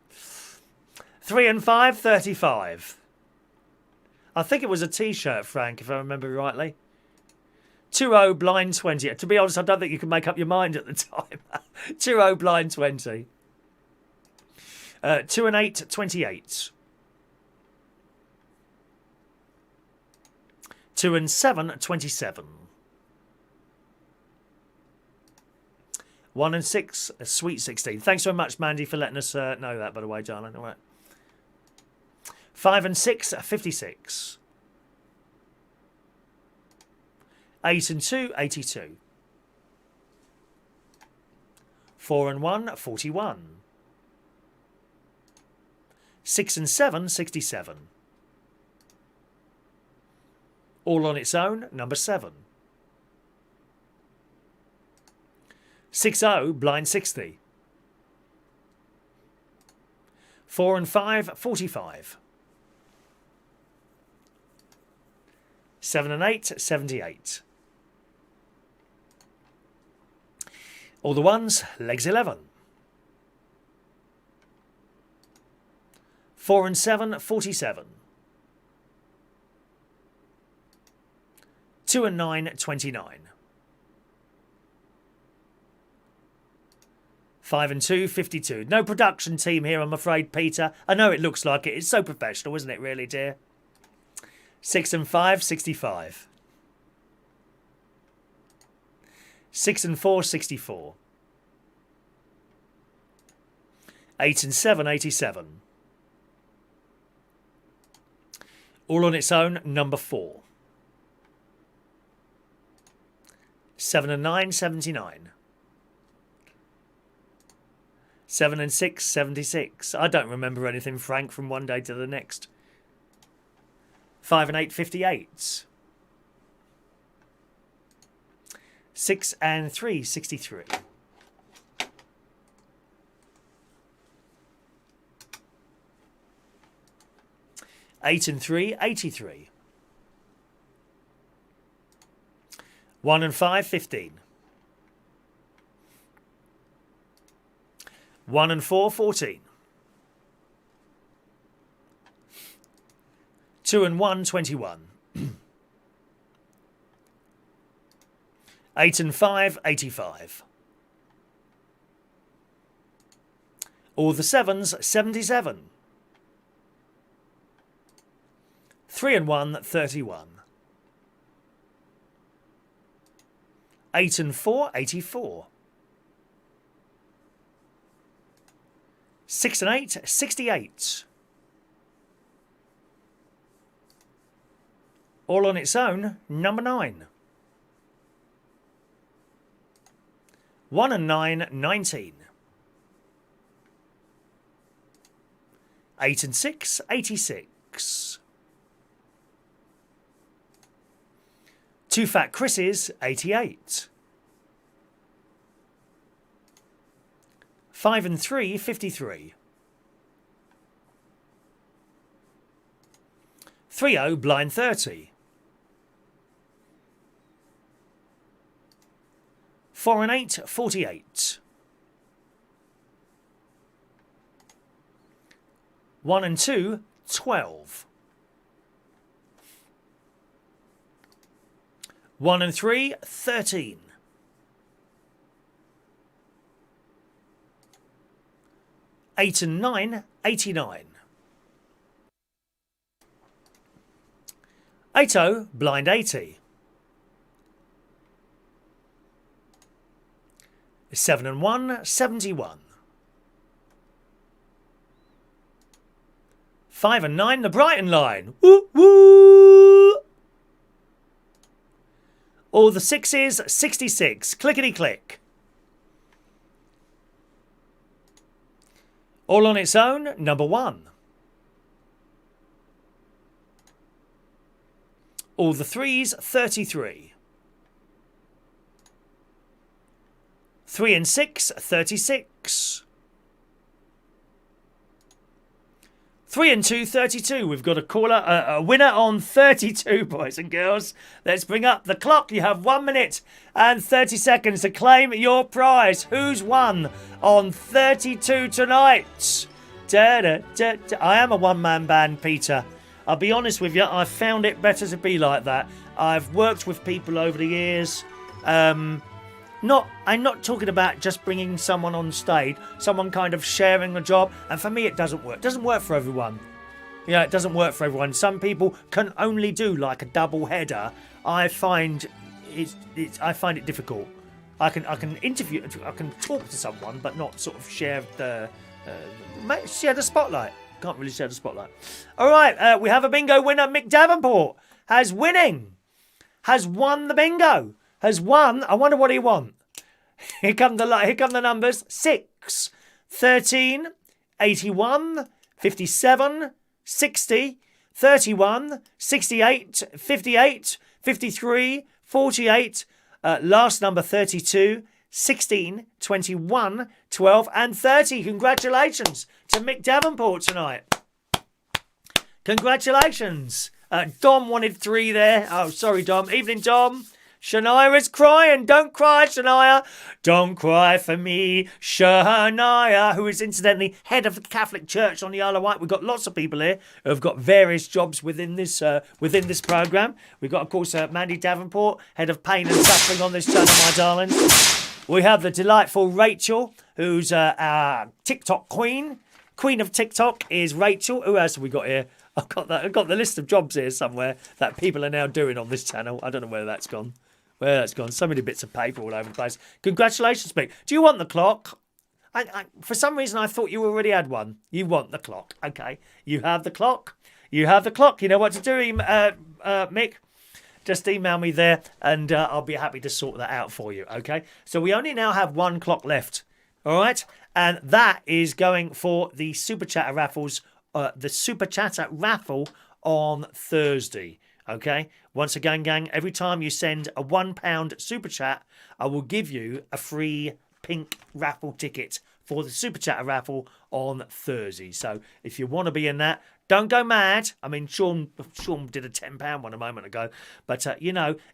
3 and 5, 35. I think it was a T-shirt, Frank, if I remember rightly. 2-0, blind 20. To be honest, I don't think you can make up your mind at the time. 2-0, blind 20. 2 and 8, 28. 2 and 7, 27. 1 and 6, a sweet 16. Thanks very much, Mandy, for letting us know that, by the way, darling. All right. 5 and 6, 56. 8 and 2, 82. 4 and 1, 41. 6 and 7, 67. All on its own, number 7. 6-0, blind 60. 4 and 5, 45. 7 and 8, 78. All the ones, legs 11. 4 and 7, 47. 2 and 9, 29. 5 and 2, 52. No production team here, I'm afraid, Peter. I know it looks like it. It's so professional, isn't it, really, dear? 6 and 5, 65. 6 and 4, 64. 8 and 7, 87. All on its own, number 4. 7 and 9, 79. 7 and 6, 76. I don't remember anything, Frank, from one day to the next. 5 and 8, 58. 6 and 3, 63. 8 and 3, 83. 1 and 5, 15. 1 and 4, 14. 2 and 1, 21. 8 and 5, 85. All the 7s, 77. 3 and 1, 31. 8 and 4, 84. 6 and 8, 68. All on its own, number 9. 1 and 9, 19. 8 and 6, 86. 2 Fat Chris's, 88. 5 and 3, 53. 3-0, blind 30. 4 and 8, 48. 1 and 2, 12. 1 and 3, 13. 8 and 9, 89. 8-0, blind 80. 7 and 1, 71. 5 and 9, the Brighton line. Woo woo! All the 6s, 66. Clickety click. All on its own, number 1. All the 3s, 33. 3 and 6, 36. 3 and 2, 32. We've got a caller, a winner on 32, boys and girls. Let's bring up the clock. You have 1 minute and 30 seconds to claim your prize. Who's won on 32 tonight? I am a one-man band, Peter. I'll be honest with you, I've found it better to be like that. I've worked with people over the years. I'm not talking about just bringing someone on stage, someone kind of sharing a job. And for me, it doesn't work. It doesn't work for everyone. Yeah, it doesn't work for everyone. Some people can only do like a double header. I find it difficult. I can interview, I can talk to someone, but not sort of share the spotlight. Can't really share the spotlight. All right, we have a bingo winner. Mick Davenport has won the bingo. Has won. I wonder what he won. Here come the numbers. 6, 13, 81, 57, 60, 31, 68, 58, 53, 48, last number 32, 16, 21, 12 and 30. Congratulations to Mick Davenport tonight. Congratulations. Dom wanted 3 there. Oh, sorry, Dom. Evening, Dom. Shania is crying. Don't cry, Shania. Don't cry for me, Shania, who is incidentally head of the Catholic Church on the Isle of Wight. We've got lots of people here who have got various jobs within this programme. We've got, of course, Mandy Davenport, head of pain and suffering on this channel, my darlings. We have the delightful Rachel, who's our TikTok queen. Queen of TikTok is Rachel. Who else have we got here? I've got the list of jobs here somewhere that people are now doing on this channel. I don't know where that's gone. So many bits of paper all over the place. Congratulations, Mick. Do you want the clock? For some reason, I thought you already had one. You want the clock. Okay. You have the clock. You know what to do, Mick. Just email me there and I'll be happy to sort that out for you. Okay. So we only now have 1 clock left. All right. And that is going for the Super Chatter raffles. The Super Chatter raffle on Thursday. Okay, once again, gang, every time you send a £1 Super Chat, I will give you a free pink raffle ticket for the Super Chatter raffle on Thursday. So if you want to be in that, don't go mad. I mean, Sean did a £10 one a moment ago. But,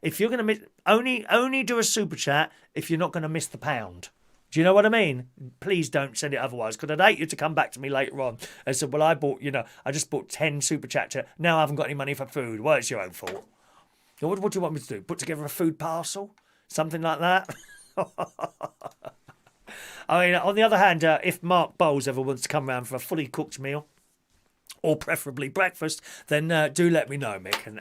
if you're going to miss, only do a Super Chat if you're not going to miss the pound. Do you know what I mean? Please don't send it otherwise, because I'd hate you to come back to me later on and say, well, I just bought 10 Super Chat. Now I haven't got any money for food. Well, it's your own fault. What do you want me to do? Put together a food parcel? Something like that? I mean, on the other hand, if Mark Bowles ever wants to come round for a fully cooked meal, or preferably breakfast, then do let me know, Mick. And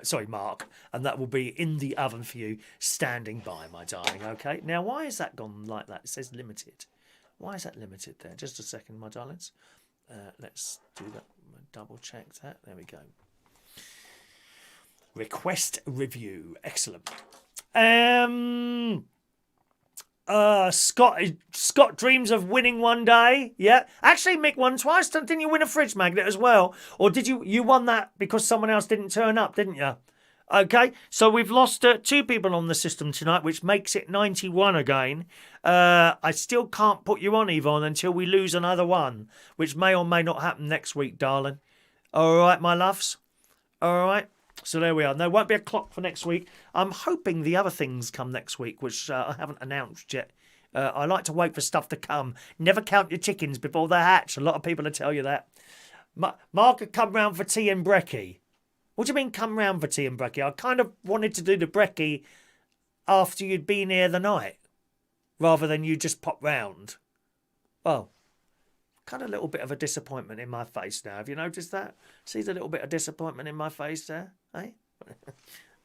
sorry, Mark. And that will be in the oven for you, standing by, my darling, okay? Now, why has that gone like that? It says limited. Why is that limited there? Just a second, my darlings. Let's do that. Double check that. There we go. Request review. Excellent. Scott dreams of winning one day. Yeah. Actually, Mick won twice. Didn't you win a fridge magnet as well? Or did you won that because someone else didn't turn up, didn't you? Okay. So we've lost 2 people on the system tonight, which makes it 91 again. I still can't put you on, Yvonne, until we lose another one, which may or may not happen next week, darling. All right, my loves. All right. So there we are. There won't be a clock for next week. I'm hoping the other things come next week, which I haven't announced yet. I like to wait for stuff to come. Never count your chickens before they hatch. A lot of people will tell you that. Mark had come round for tea and brekkie. What do you mean come round for tea and brekkie? I kind of wanted to do the brekkie after you'd been here the night, rather than you just pop round. Oh. Kind of a little bit of a disappointment in my face now. Have you noticed that? See the little bit of disappointment in my face there? Eh?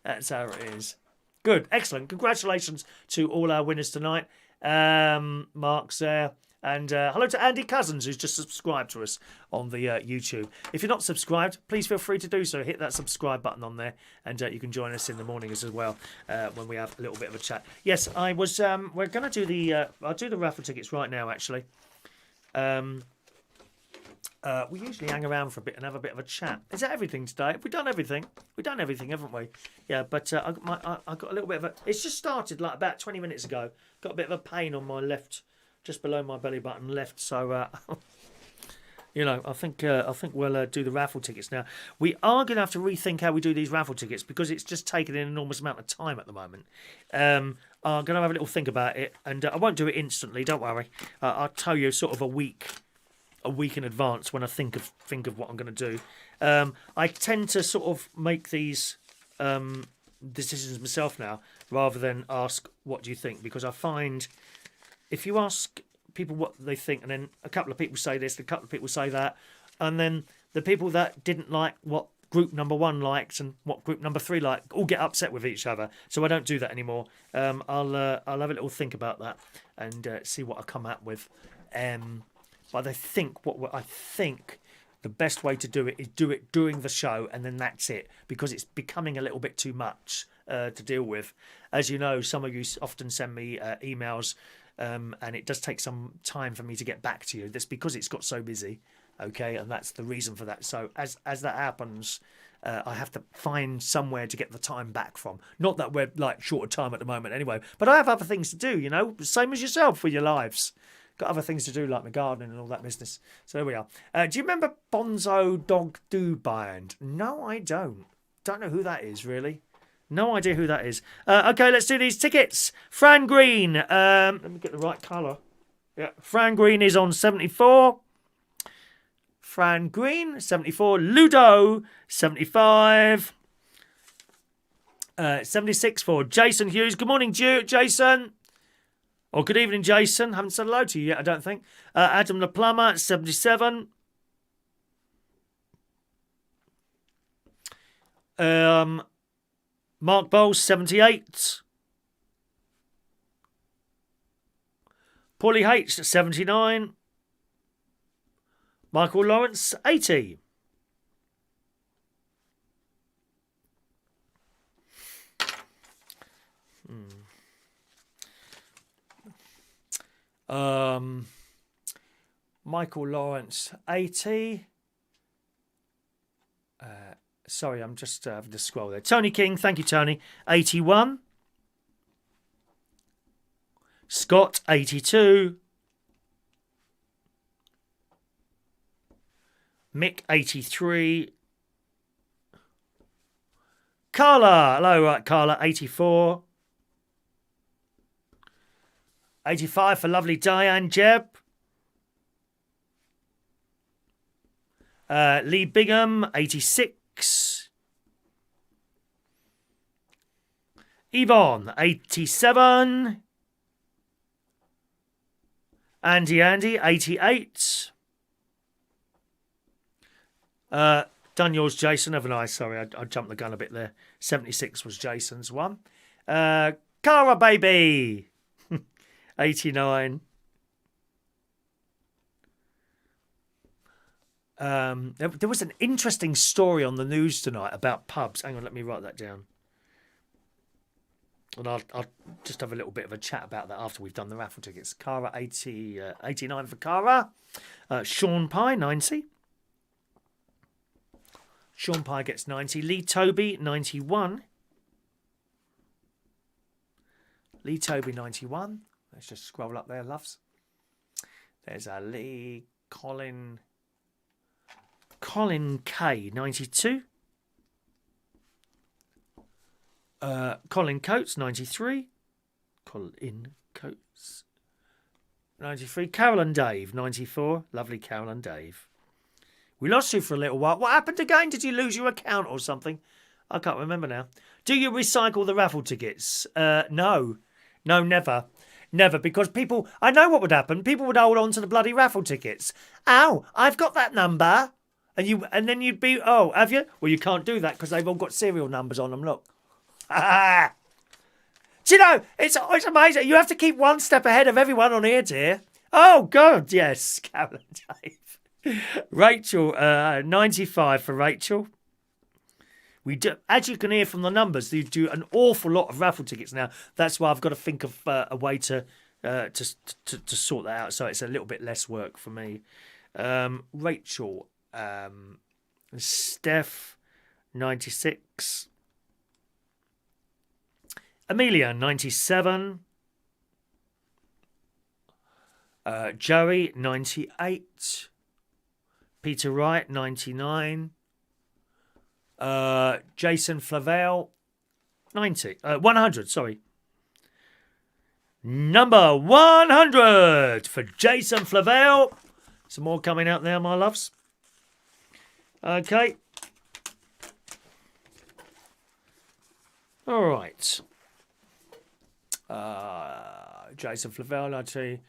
That's how it is. Good. Excellent. Congratulations to all our winners tonight. Mark's there. And hello to Andy Cousins, who's just subscribed to us on the YouTube. If you're not subscribed, please feel free to do so. Hit that subscribe button on there, and you can join us in the mornings as well when we have a little bit of a chat. Yes, I was. We're going to do the. I'll do the raffle tickets right now, actually. We usually hang around for a bit and have a bit of a chat. Is that everything today? Have we done everything? We've done everything, haven't we? Yeah, but I got a little bit of a... It's just started like about 20 minutes ago. Got a bit of a pain on my left, just below my belly button left. So, I think we'll do the raffle tickets now. We are going to have to rethink how we do these raffle tickets, because it's just taking an enormous amount of time at the moment. I'm going to have a little think about it, and I won't do it instantly, don't worry. I'll tell you sort of a week in advance when I think of what I'm going to do. I tend to sort of make these decisions myself now, rather than ask what do you think, because I find if you ask people what they think, and then a couple of people say this, a couple of people say that, and then the people that didn't like what group number 1 liked and what group number 3 liked all get upset with each other. So I don't do that anymore. I'll have a little think about that and see what I come up with. But I think the best way to do it is do it during the show, and then that's it, because it's becoming a little bit too much to deal with. As you know, some of you often send me emails, and it does take some time for me to get back to you. That's because it's got so busy, okay, and that's the reason for that. So as that happens, I have to find somewhere to get the time back from. Not that we're like short of time at the moment anyway, but I have other things to do, same as yourself with your lives. Got other things to do, like my gardening and all that business. So there we are. Do you remember Bonzo Dog Do Band? No, I don't. Don't know who that is, really. No idea who that is. Okay, let's do these tickets. Fran Green. Let me get the right colour. Yeah, Fran Green is on 74. Fran Green, 74. Ludo, 75. 76 for Jason Hughes. Good morning, Jason. Or good evening, Jason. Haven't said hello to you yet, I don't think. Adam the Plumber, 77. Mark Bowles, 78. Paulie H, 79. Michael Lawrence, 80. Michael Lawrence, 80. Sorry, I'm just having to scroll there. Tony King, thank you, Tony, 81. Scott, 82. Mick, 83. Carla, hello, right, Carla, 84. 85 for lovely Diane Jeb. Lee Bingham, 86. Yvonne, 87. Andy, 88. Done yours, Jason, haven't I? Sorry, I jumped the gun a bit there. 76 was Jason's one. Cara Baby, 89. There was an interesting story on the news tonight about pubs. Hang on, let me write that down. And I'll just have a little bit of a chat about that after we've done the raffle tickets. Cara, 89 for Cara. Sean Pye, 90. Sean Pye gets 90. Lee Toby, 91. Lee Toby, 91. Let's just scroll up there, loves. There's a Lee. Colin K, 92. Colin Coates, 93. Colin Coates, 93. Carol and Dave, 94. Lovely Carol and Dave. We lost you for a little while. What happened again? Did you lose your account or something? I can't remember now. Do you recycle the raffle tickets? No, never. Never, because people... I know what would happen. People would hold on to the bloody raffle tickets. Ow, I've got that number. And then you'd be... Oh, have you? Well, you can't do that because they've all got serial numbers on them. Look. Do you know, it's amazing. You have to keep one step ahead of everyone on here, dear. Oh, God, yes. Carol and Dave. Rachel, 95 for Rachel. We do, as you can hear from the numbers, they do an awful lot of raffle tickets now. That's why I've got to think of a way to sort that out, so it's a little bit less work for me. Rachel, Steph, 96. Amelia, 97. Joey, 98. Peter Wright, 99. Jason Flavel, 100, sorry. Number 100 for Jason Flavel. Some more coming out there, my loves. Okay. All right. Jason Flavel, I'd say.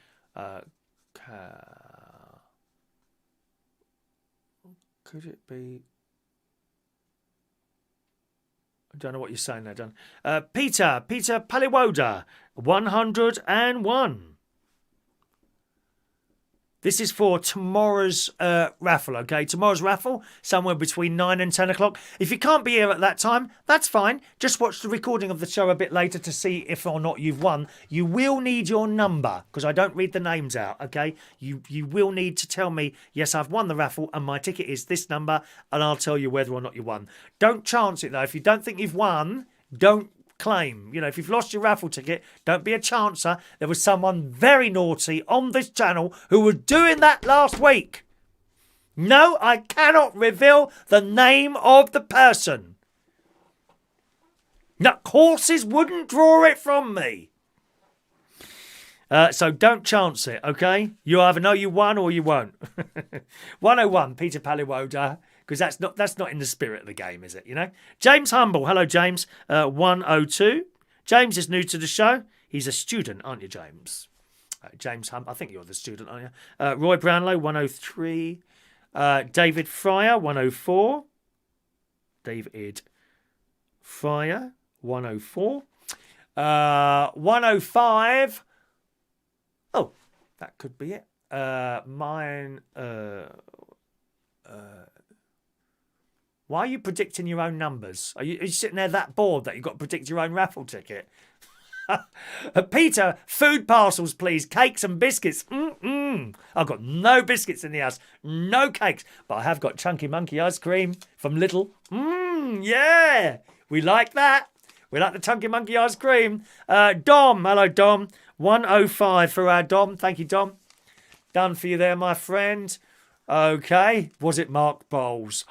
Could it be? I don't know what you're saying there, Don. Peter Paliwoda, 101. This is for tomorrow's raffle, okay? Tomorrow's raffle, somewhere between 9 and 10 o'clock. If you can't be here at that time, that's fine. Just watch the recording of the show a bit later to see if or not you've won. You will need your number, because I don't read the names out, okay? You will need to tell me, yes, I've won the raffle and my ticket is this number, and I'll tell you whether or not you won. Don't chance it, though. If you don't think you've won, don't claim. You know, if you've lost your raffle ticket, don't be a chancer. There was someone very naughty on this channel who was doing that last week. No, I cannot reveal the name of the person. No, horses wouldn't draw it from me. So don't chance it, okay? You either know you won or you won't. 101, Peter Paliwoda. Because that's not in the spirit of the game, is it? You know, James Humble. Hello, James. 102. James is new to the show. He's a student, aren't you, James? James Humble. I think you're the student, aren't you? Roy Brownlow, 103. David Fryer, 104. David Fryer, 104. 105. Oh, that could be it. Mine. Why are you predicting your own numbers? Are you sitting there that bored that you've got to predict your own raffle ticket? Peter, food parcels, please. Cakes and biscuits. I've got no biscuits in the house. No cakes. But I have got Chunky Monkey ice cream from Lidl. Yeah. We like that. We like the Chunky Monkey ice cream. Dom. Hello, Dom. 105 for our Dom. Thank you, Dom. Done for you there, my friend. Okay. Was it Mark Bowles?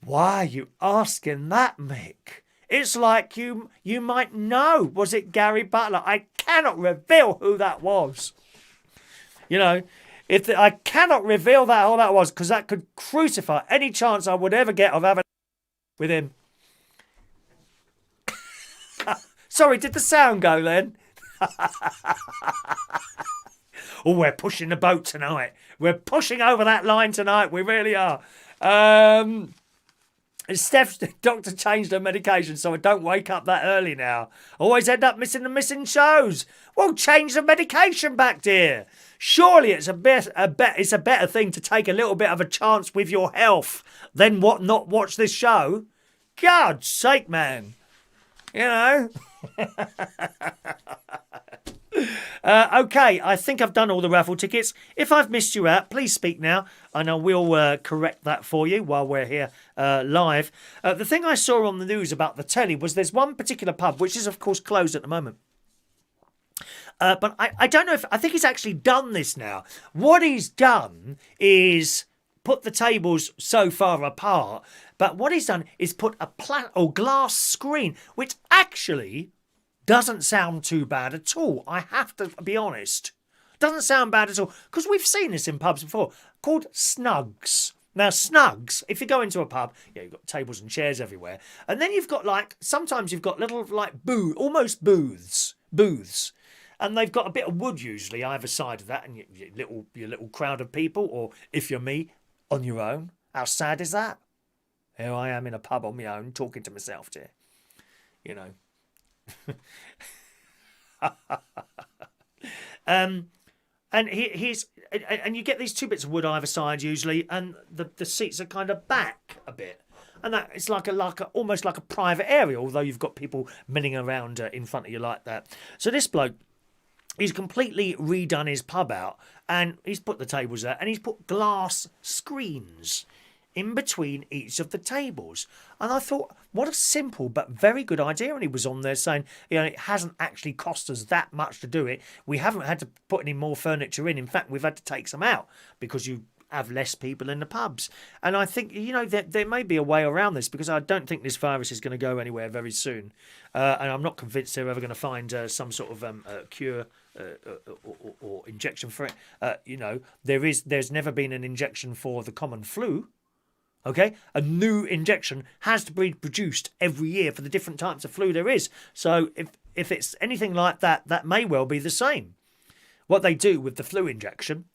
Why are you asking that, Mick? It's like you might know. Was it Gary Butler? I cannot reveal who that was. You know, I cannot reveal that who that was, because that could crucify any chance I would ever get of having with him. Sorry, did the sound go then? Oh, we're pushing the boat tonight. We're pushing over that line tonight. We really are. Steph's doctor changed her medication, so I don't wake up that early now. Always end up missing the missing shows. Well, change the medication back, dear. Surely it's a better thing to take a little bit of a chance with your health than not watch this show. God's sake, man. You know. Okay, I think I've done all the raffle tickets. If I've missed you out, please speak now, and I will correct that for you while we're here live. The thing I saw on the news about the telly was there's one particular pub, which is, of course, closed at the moment. But I don't know I think he's actually done this now. What he's done is put the tables so far apart, but what he's done is put a glass screen, which actually doesn't sound too bad at all. I have to be honest. Doesn't sound bad at all, because we've seen this in pubs before, called Snugs. Now, Snugs, if you go into a pub, you've got tables and chairs everywhere, and then you've got sometimes you've got little almost booths, and they've got a bit of wood usually either side of that, and your little crowd of people, or if you're me, on your own. How sad is that? Here I am in a pub on my own, talking to myself, dear. You know. And you get these two bits of wood either side usually, and the seats are kind of back a bit, and that it's almost like a private area, although you've got people milling around in front of you like that. So this bloke, he's completely redone his pub out, and he's put the tables there, and he's put glass screens in between each of the tables. And I thought, what a simple but very good idea. And he was on there saying, it hasn't actually cost us that much to do it. We haven't had to put any more furniture in. In fact, we've had to take some out because you have less people in the pubs. And I think, there may be a way around this, because I don't think this virus is going to go anywhere very soon. And I'm not convinced they're ever going to find some sort of cure or injection for it. There's never been an injection for the common flu. Okay, a new injection has to be produced every year for the different types of flu there is. So if it's anything like that, that may well be the same. What they do with the flu injection,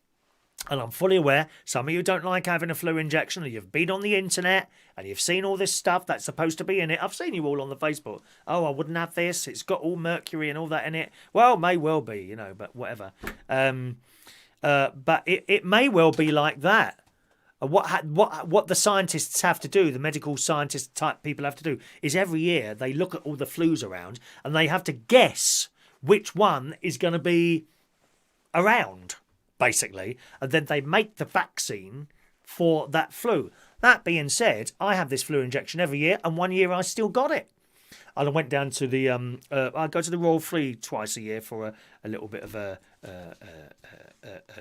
and I'm fully aware, some of you don't like having a flu injection, and you've been on the internet and you've seen all this stuff that's supposed to be in it. I've seen you all on the Facebook. Oh, I wouldn't have this. It's got all mercury and all that in it. Well, may well be, but whatever. But it may well be like that. What the scientists have to do, the medical scientist type people have to do, is every year they look at all the flus around and they have to guess which one is going to be around, basically, and then they make the vaccine for that flu. That being said, I have this flu injection every year, and one year I still got it. And I went down to the I go to the Royal Flea twice a year for a little bit of a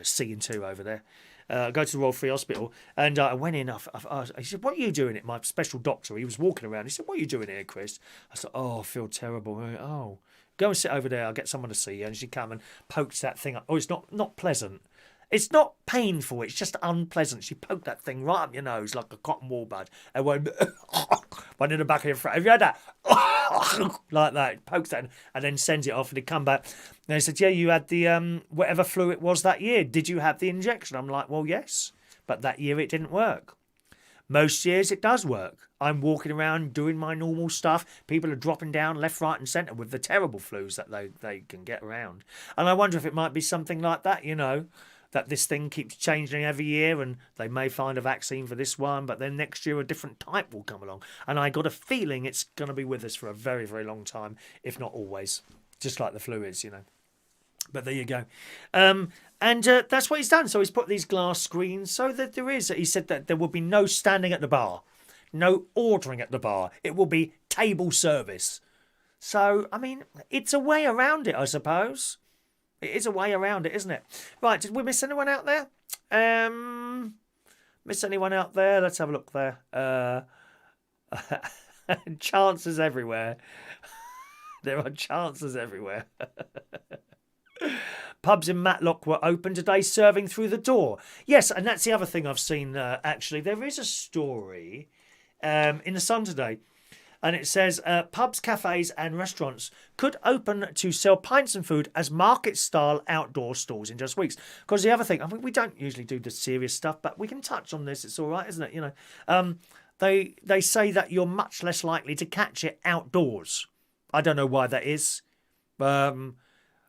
C&2 over there. I go to the Royal Free Hospital, and I went in. He said, "What are you doing here?" My special doctor, he was walking around. He said, "What are you doing here, Chris?" I said, "Oh, I feel terrible." Went, "Oh, go and sit over there. I'll get someone to see you." And she came and poked that thing up. Oh, it's not pleasant. It's not painful. It's just unpleasant. She poked that thing right up your nose like a cotton wool bud. And went in the back of your throat. Have you had that? Like that. Pokes that and then sends it off, and he come back. And he said, "Yeah, you had the whatever flu it was that year. Did you have the injection?" I'm like, "Well, yes. But that year it didn't work. Most years it does work. I'm walking around doing my normal stuff. People are dropping down left, right and centre with the terrible flus that they can get around. And I wonder if it might be something like that, that this thing keeps changing every year, and they may find a vaccine for this one, but then next year a different type will come along. And I got a feeling it's going to be with us for a very, very long time, if not always, just like the flu is, But there you go. And that's what he's done. So he's put these glass screens so that he said that there will be no standing at the bar, no ordering at the bar. It will be table service. So, I mean, it's a way around it, I suppose. It is a way around it, isn't it? Right, did we miss anyone out there? Miss anyone out there? Let's have a look there. Chances everywhere. There are chances everywhere. Pubs in Matlock were open today, serving through the door. Yes, and that's the other thing I've seen, actually. There is a story in the Sun today, and it says pubs, cafes and restaurants could open to sell pints and food as market-style outdoor stalls in just weeks. Because the other thing, I mean, we don't usually do the serious stuff, but we can touch on this. It's all right, isn't it? You know, they say that you're much less likely to catch it outdoors. I don't know why that is.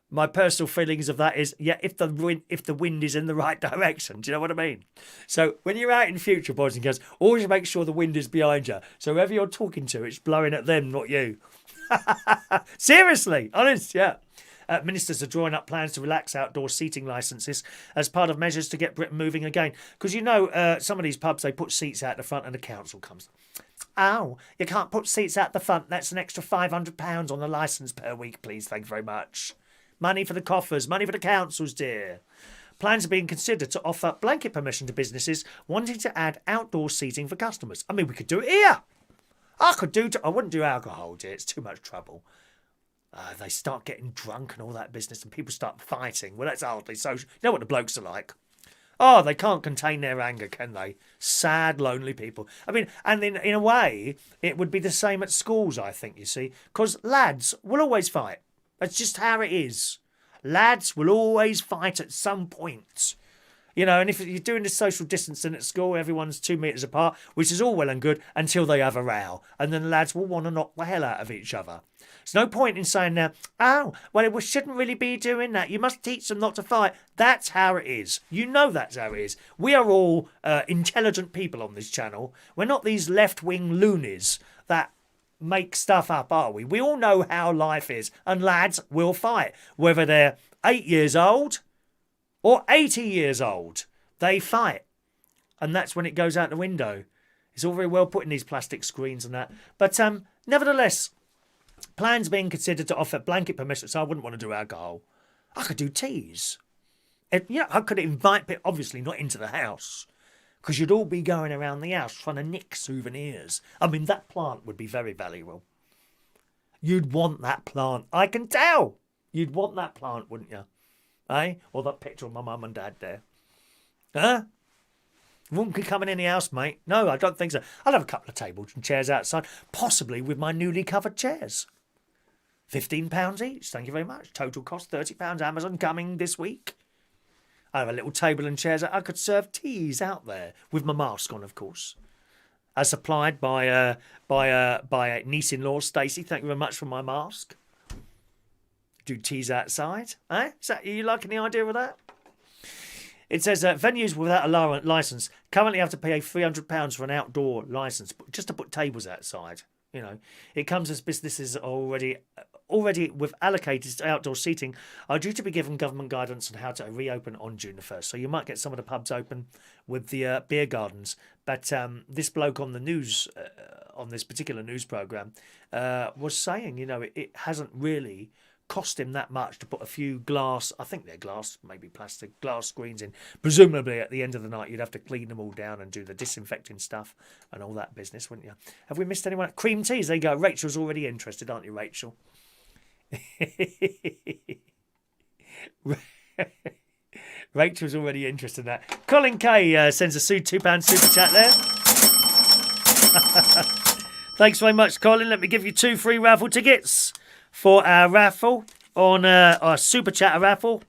My personal feelings of that is, yeah, if the wind is in the right direction, do you know what I mean? So when you're out in future, boys and girls, always make sure the wind is behind you. So whoever you're talking to, it's blowing at them, not you. Seriously, honest, yeah. Ministers are drawing up plans to relax outdoor seating licences as part of measures to get Britain moving again. Because you know, some of these pubs, they put seats out the front and the council comes. Oh, you can't put seats out the front. That's an extra £500 on the licence per week, please. Thank you very much. Money for the coffers, money for the councils, dear. Plans are being considered to offer blanket permission to businesses wanting to add outdoor seating for customers. I mean, we could do it here. I wouldn't do alcohol, dear. It's too much trouble. They start getting drunk and all that business and people start fighting. Well, that's hardly social. You know what the blokes are like. Oh, they can't contain their anger, can they? Sad, lonely people. I mean, and in a way, it would be the same at schools, I think, you see. Because lads will always fight. That's just how it is. Lads will always fight at some point. You know, and if you're doing the social distancing at school, everyone's 2 metres apart, which is all well and good until they have a row. And then the lads will want to knock the hell out of each other. There's no point in saying now, oh, well, we shouldn't really be doing that. You must teach them not to fight. That's how it is. You know that's how it is. We are all intelligent people on this channel. We're not these left-wing loonies that make stuff up, are we? We all know how life is. And lads will fight. Whether they're 8 years old or 80 years old, they fight. And that's when it goes out the window. It's all very well putting these plastic screens and that. But nevertheless, plans being considered to offer blanket permission. So I wouldn't want to do alcohol. I could do teas. I could invite people, obviously not into the house, because you'd all be going around the house trying to nick souvenirs. I mean, that plant would be very valuable. You'd want that plant. I can tell. You'd want that plant, wouldn't you? Eh? Or that picture of my mum and dad there. Huh? Wouldn't be coming in the house, mate. No, I don't think so. I'd have a couple of tables and chairs outside, possibly with my newly covered chairs. £15 each, thank you very much. Total cost £30. Amazon coming this week. I have a little table and chairs. I could serve teas out there with my mask on, of course. As supplied by niece-in-law Stacey. Thank you very much for my mask. Do teas outside. Eh? Are you liking the idea of that? It says venues without a licence currently have to pay £300 for an outdoor licence just to put tables outside. You know, it comes as businesses already with allocated outdoor seating are due to be given government guidance on how to reopen on June the 1st. So you might get some of the pubs open with the beer gardens. But this bloke on the news, on this particular news programme, was saying, you know, it hasn't really cost him that much to put a few glass, I think they're glass, maybe plastic, glass screens in. Presumably at the end of the night you'd have to clean them all down and do the disinfecting stuff and all that business, wouldn't you? Have we missed anyone? Cream teas, there you go. Rachel's already interested, aren't you, Rachel? Rachel's already interested in that. Colin K sends a £2 super chat there. Thanks very much, Colin. Let me give you 2 free raffle tickets for our raffle on our super chat raffle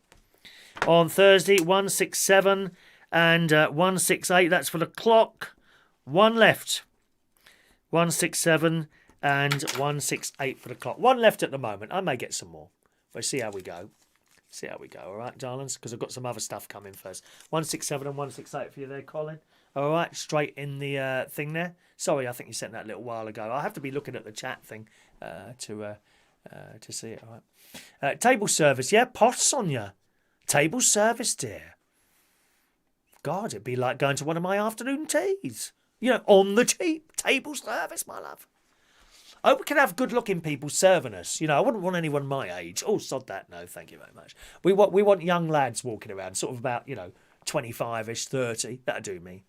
on Thursday, 167 and 168. That's for the clock. One left. 167 and 168 for the clock. One left at the moment. I may get some more. We'll see how we go. See how we go, all right, darlings? Because I've got some other stuff coming first. 167 and 168 for you there, Colin. All right, straight in the thing there. Sorry, I think you sent that a little while ago. I have to be looking at the chat thing to see it. All right. Table service, yeah, posh on you. Table service, dear. God, it'd be like going to one of my afternoon teas. You know, on the cheap. Table service, my love. I hope we can have good-looking people serving us. You know, I wouldn't want anyone my age. Oh, sod that. No, thank you very much. We want young lads walking around, sort of about, 25-ish, 30. That'd do me.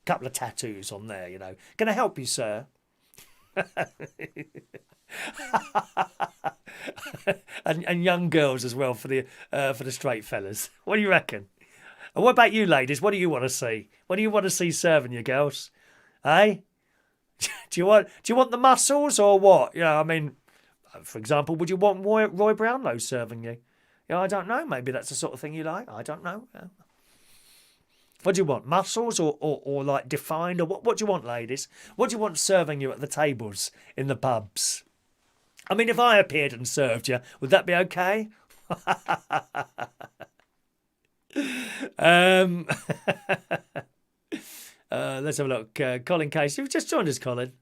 Couple of tattoos on there, Can I help you, sir? and young girls as well for the straight fellas. What do you reckon? And what about you, ladies? What do you want to see? What do you want to see serving you girls? Eh? Do you want the muscles or what? I mean, for example, would you want Roy Brownlow serving you? I don't know. Maybe that's the sort of thing you like. I don't know. What do you want? Muscles or like defined? Or what do you want, ladies? What do you want serving you at the tables in the pubs? I mean, if I appeared and served you, would that be okay? Let's have a look. Colin Case, you've just joined us, Colin.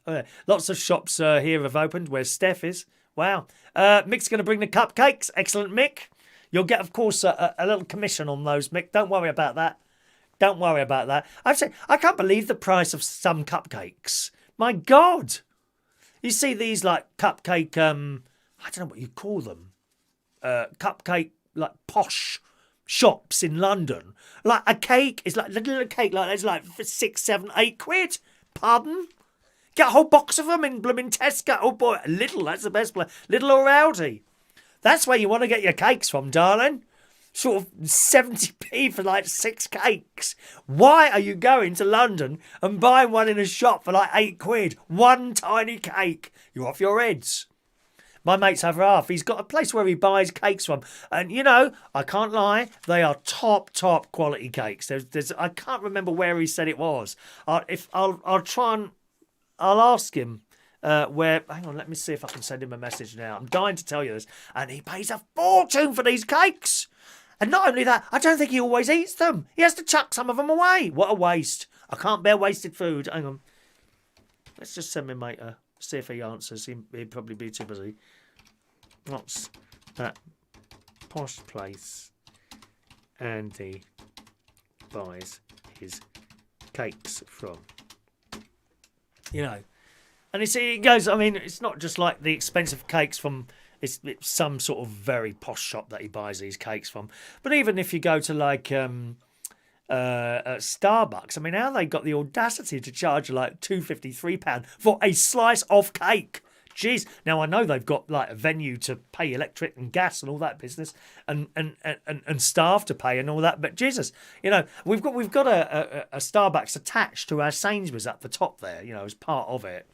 Lots of shops here have opened where Steph is. Wow. Mick's going to bring the cupcakes. Excellent, Mick. You'll get, of course, a little commission on those, Mick. Don't worry about that. Don't worry about that. I can't believe the price of some cupcakes. My God. You see these like cupcake, I don't know what you call them. Cupcake, like posh shops in London. Like a cake is like a little cake like that's like for 6, 7, 8 quid. Pardon? Get a whole box of them in blooming Tesco. Oh boy, little, that's the best place. Little or rowdy. That's where you want to get your cakes from, darling. Sort of 70p for like 6 cakes. Why are you going to London and buying one in a shop for like 8 quid? One tiny cake. You're off your heads. My mate's have half. He's got a place where he buys cakes from. And, I can't lie, they are top quality cakes. I can't remember where he said it was. I'll ask him where... Hang on, let me see if I can send him a message now. I'm dying to tell you this. And he pays a fortune for these cakes. And not only that, I don't think he always eats them. He has to chuck some of them away. What a waste. I can't bear wasted food. Hang on. Let's just send my mate see if he answers. He'd probably be too busy. What's that posh place Andy buys his cakes from? And you see, it goes, I mean, it's not just like the expensive cakes from, it's some sort of very posh shop that he buys these cakes from. But even if you go to like Starbucks, I mean, how they got the audacity to charge like £2.50, £3 for a slice of cake? Jeez. Now I know they've got like a venue to pay electric and gas and all that business, and staff to pay and all that. But Jesus, we've got a Starbucks attached to our Sainsbury's at the top there, as part of it.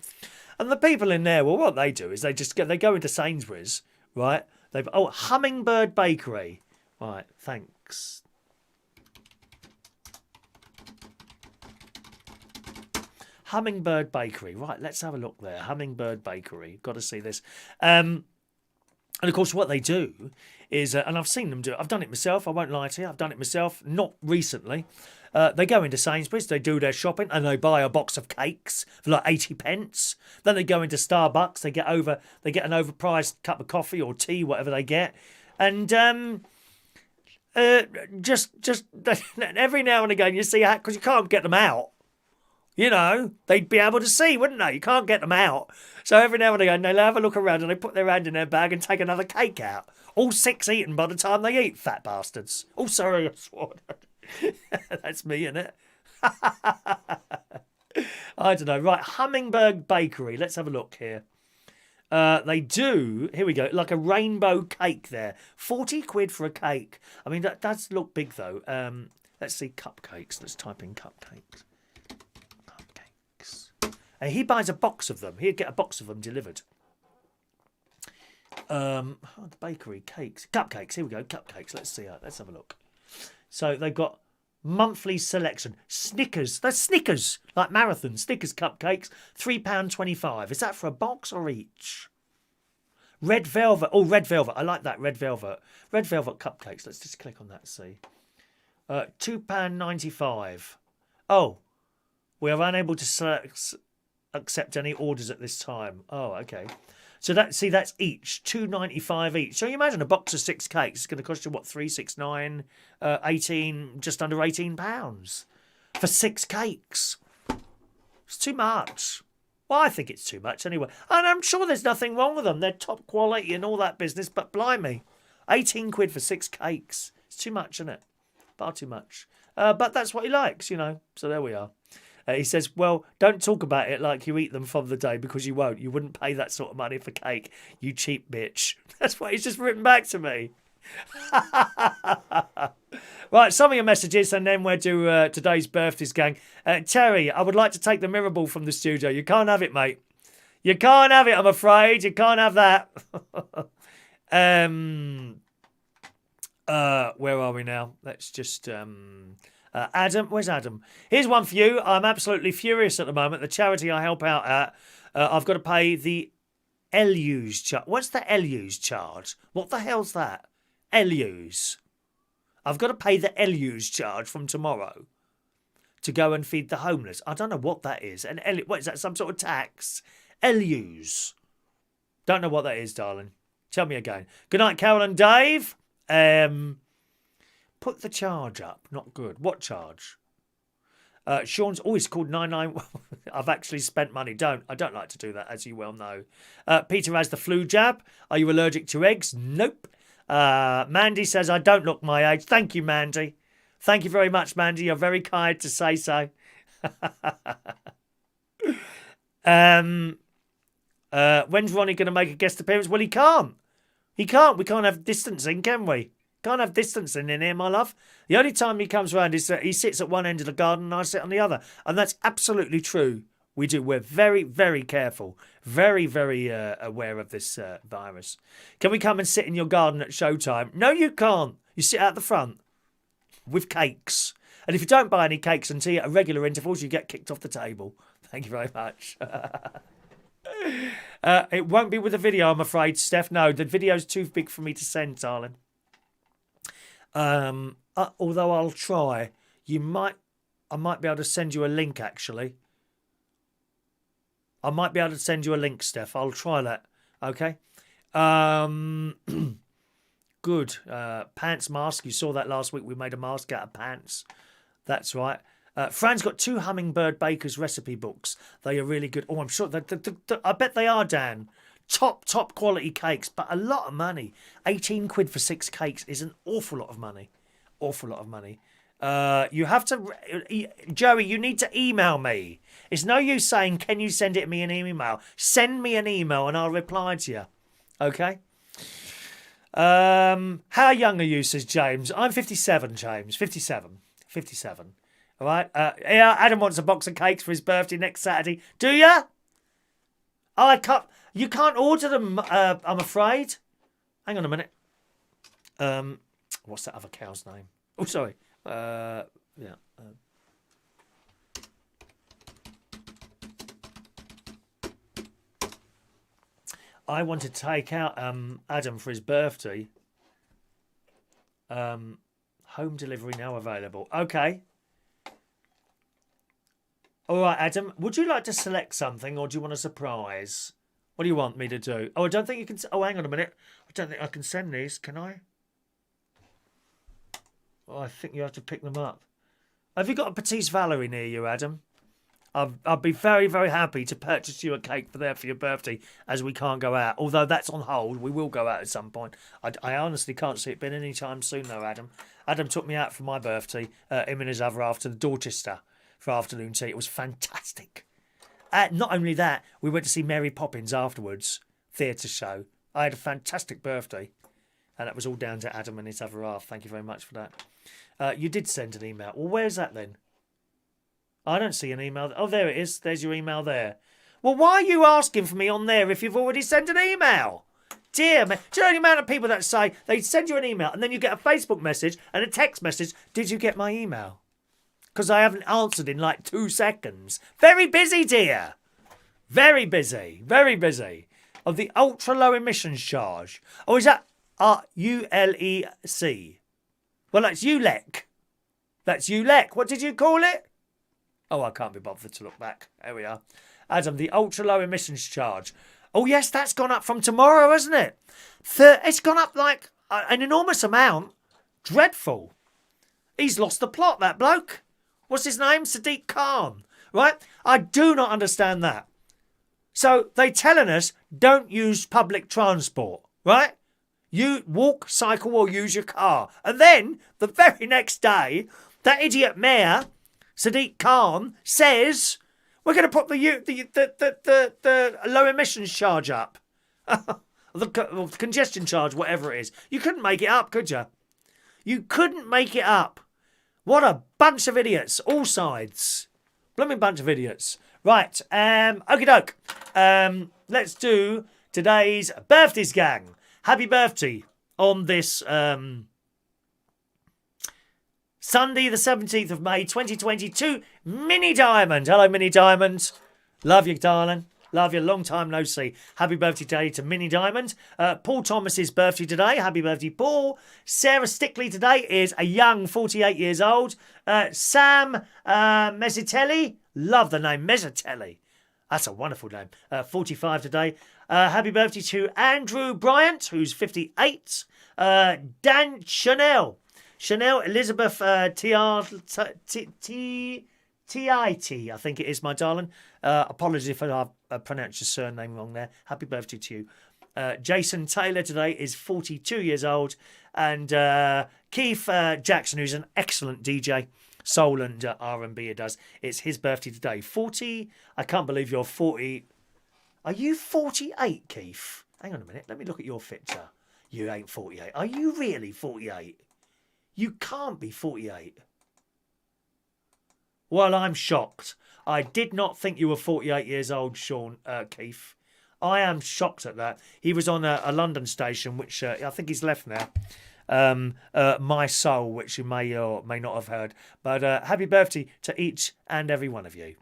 And the people in there, well, what they do is they go into Sainsbury's, right? Hummingbird Bakery, right? Thanks. Hummingbird Bakery. Right, let's have a look there. Hummingbird Bakery. Got to see this. And of course, what they do is, and I've seen them do it. I've done it myself. I won't lie to you. I've done it myself. Not recently. They go into Sainsbury's, they do their shopping, and they buy a box of cakes for like 80p. Then they go into Starbucks. They get an overpriced cup of coffee or tea, whatever they get, and just every now and again you see how, because you can't get them out. They'd be able to see, wouldn't they? You can't get them out. So every now and again, they'll have a look around and they put their hand in their bag and take another cake out. All 6 eaten by the time they eat, fat bastards. Oh, sorry, I swore. That's me, isn't it? I don't know. Right, Hummingbird Bakery. Let's have a look here. They do, here we go, like a rainbow cake there. 40 quid for a cake. I mean, that does look big, though. Let's see cupcakes. Let's type in cupcakes. And he buys a box of them. He'd get a box of them delivered. The bakery, cakes. Cupcakes, here we go, cupcakes. Let's see. Let's have a look. So they've got monthly selection. Snickers. That's Snickers. Like marathon. Snickers cupcakes. £3.25. Is that for a box or each? Red velvet. Oh, red velvet. I like that, red velvet. Red velvet cupcakes. Let's just click on that, see. £2.95. Oh, we are unable to accept any orders at this time. Oh, okay. So that's each £2.95 each. So you imagine a box of 6 cakes is going to cost you what, 3, 6, 9, 18, just under £18 for 6 cakes. It's too much. Well, I think it's too much anyway. And I'm sure there's nothing wrong with them. They're top quality and all that business. But blimey, 18 quid for 6 cakes. It's too much, isn't it? Far too much. But that's what he likes, So there we are. He says, well, don't talk about it like you eat them from the day because you won't. You wouldn't pay that sort of money for cake, you cheap bitch. That's what he's just written back to me. Right, some of your messages, and then we're to today's birthdays, gang. Terry, I would like to take the mirror ball from the studio. You can't have it, mate. You can't have it, I'm afraid. You can't have that. Where are we now? Let's just... Adam, where's Adam? Here's one for you. I'm absolutely furious at the moment. The charity I help out at, I've got to pay the LU's charge. What's the LU's charge? What the hell's that? LU's. I've got to pay the LU's charge from tomorrow to go and feed the homeless. I don't know what that is. And what is that? Some sort of tax? LU's. Don't know what that is, darling. Tell me again. Good night, Carol and Dave. Put the charge up. Not good. What charge? Sean's always called 991. I've actually spent money. I don't like to do that, as you well know. Peter has the flu jab. Are you allergic to eggs? Nope. Mandy says, I don't look my age. Thank you, Mandy. Thank you very much, Mandy. You're very kind to say so. When's Ronnie going to make a guest appearance? Well, he can't. He can't. We can't have distancing, can we? Can't have distancing in here, my love. The only time he comes round is that he sits at one end of the garden and I sit on the other. And that's absolutely true. We do. We're very, very careful. Very, very aware of this virus. Can we come and sit in your garden at showtime? No, you can't. You sit out the front with cakes. And if you don't buy any cakes and tea at regular intervals, you get kicked off the table. Thank you very much. It won't be with a video, I'm afraid, Steph. No, the video's too big for me to send, darling. Although I'll try. I might be able to send you a link, actually. I might be able to send you a link, Steph. I'll try that. Okay. Good. Pants mask. You saw that last week. We made a mask out of pants. That's right. Fran's got 2 Hummingbird Baker's recipe books. They are really good. Oh, I'm sure. I bet they are, Dan. Top quality cakes, but a lot of money. 18 quid for 6 cakes is an awful lot of money. Awful lot of money. You have to... Joey, you need to email me. It's no use saying, can you send it me an email? Send me an email and I'll reply to you. Okay? How young are you, says James. I'm 57, James. 57. All right? Yeah, Adam wants a box of cakes for his birthday next Saturday. Do you? Oh, I can't... You can't order them, I'm afraid. Hang on a minute. What's that other cow's name? Oh, sorry. Yeah. I want to take out Adam for his birthday. Home delivery now available. Okay. All right, Adam. Would you like to select something, or do you want a surprise? What do you want me to do? Oh, I don't think you can... Oh, hang on a minute. I don't think I can send these, can I? Oh, I think you have to pick them up. Have you got a Petite Valerie near you, Adam? I'd be very, very happy to purchase you a cake for your birthday, as we can't go out. Although that's on hold. We will go out at some point. I honestly can't see it being any time soon, though, Adam. Adam took me out for my birthday, him and his other half, to Dorchester for afternoon tea. It was fantastic. Not only that, we went to see Mary Poppins afterwards, theatre show. I had a fantastic birthday, and that was all down to Adam and his other half. Thank you very much for that. You did send an email. Well, where's that then? I don't see an email. Oh, there it is. There's your email there. Well, why are you asking for me on there if you've already sent an email? Dear me. Do you know the amount of people that say they send you an email and then you get a Facebook message and a text message, did you get my email? Because I haven't answered in like 2 seconds. Very busy, dear. Very busy. Very busy. Of the ultra low emissions charge. Oh, is that ULEC? Well, that's ULEC. That's ULEC. What did you call it? Oh, I can't be bothered to look back. There we are. Adam, the ultra low emissions charge. Oh, yes, that's gone up from tomorrow, hasn't it? It's gone up like an enormous amount. Dreadful. He's lost the plot, that bloke. What's his name? Sadiq Khan. Right? I do not understand that. So they're telling us don't use public transport. Right? You walk, cycle or use your car. And then the very next day, that idiot mayor Sadiq Khan says we're going to put the low emissions charge up. the congestion charge, whatever it is. You couldn't make it up, could you? You couldn't make it up. What a bunch of idiots, all sides. Blooming bunch of idiots. Right, okie doke. Let's do today's birthdays, gang. Happy birthday on this Sunday, the 17th of May, 2022. Minnie Diamond. Hello, Minnie Diamond. Love you, darling. Love you. Long time no see. Happy birthday today to Minnie Diamond. Paul Thomas's birthday today. Happy birthday, Paul. Sarah Stickley today is a young 48 years old. Sam Mezzatelli. Love the name Mezzatelli. That's a wonderful name. 45 today. Happy birthday to Andrew Bryant, who's 58. Dan Chanel. Chanel Elizabeth T.I.T. I think it is, my darling. Apologies if I've pronounced your surname wrong there. Happy birthday to you. Jason Taylor today is 42 years old. And Keith Jackson, who's an excellent DJ, soul and R&B he does. It's his birthday today. 40. I can't believe you're 40. Are you 48, Keith? Hang on a minute. Let me look at your picture. You ain't 48. Are you really 48? You can't be 48. Well, I'm shocked. I did not think you were 48 years old, Sean Keith. I am shocked at that. He was on a London station, which I think he's left now. My Soul, which you may or may not have heard. But happy birthday to each and every one of you.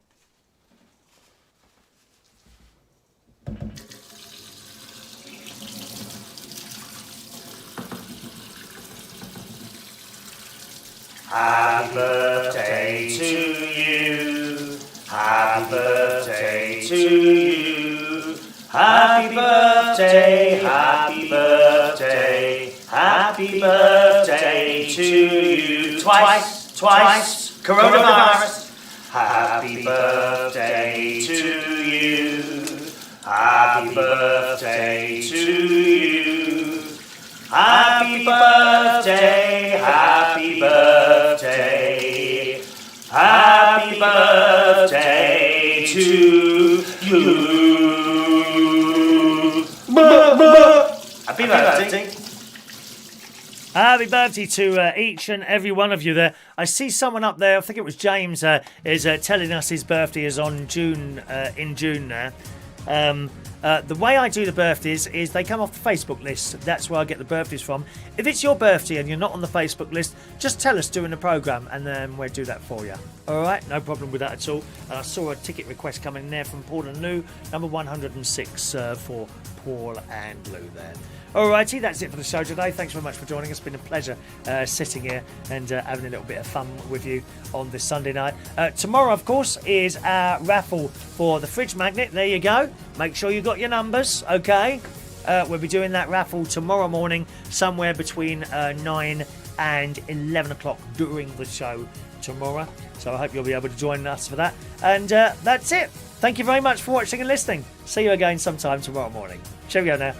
Happy birthday to you. Happy birthday to you. Happy birthday, happy birthday, happy birthday to you. Twice, coronavirus. Happy birthday to you. Happy birthday to you. Happy birthday, happy birthday, happy birthday to you. Happy birthday. Happy birthday to each and every one of you there. I see someone up there, I think it was James, is telling us his birthday is on June, in June now. The way I do the birthdays is they come off the Facebook list. That's where I get the birthdays from. If it's your birthday and you're not on the Facebook list, just tell us during the programme and then we'll do that for you. All right, no problem with that at all. I saw a ticket request coming in there from Paul and Lou, number 106 for Paul and Lou there. Alrighty, that's it for the show today. Thanks very much for joining us. It's been a pleasure sitting here and having a little bit of fun with you on this Sunday night. Tomorrow, of course, is our raffle for the fridge magnet. There you go. Make sure you got your numbers, okay? We'll be doing that raffle tomorrow morning, somewhere between 9 and 11 o'clock during the show tomorrow. So I hope you'll be able to join us for that. And that's it. Thank you very much for watching and listening. See you again sometime tomorrow morning. Cheerio now.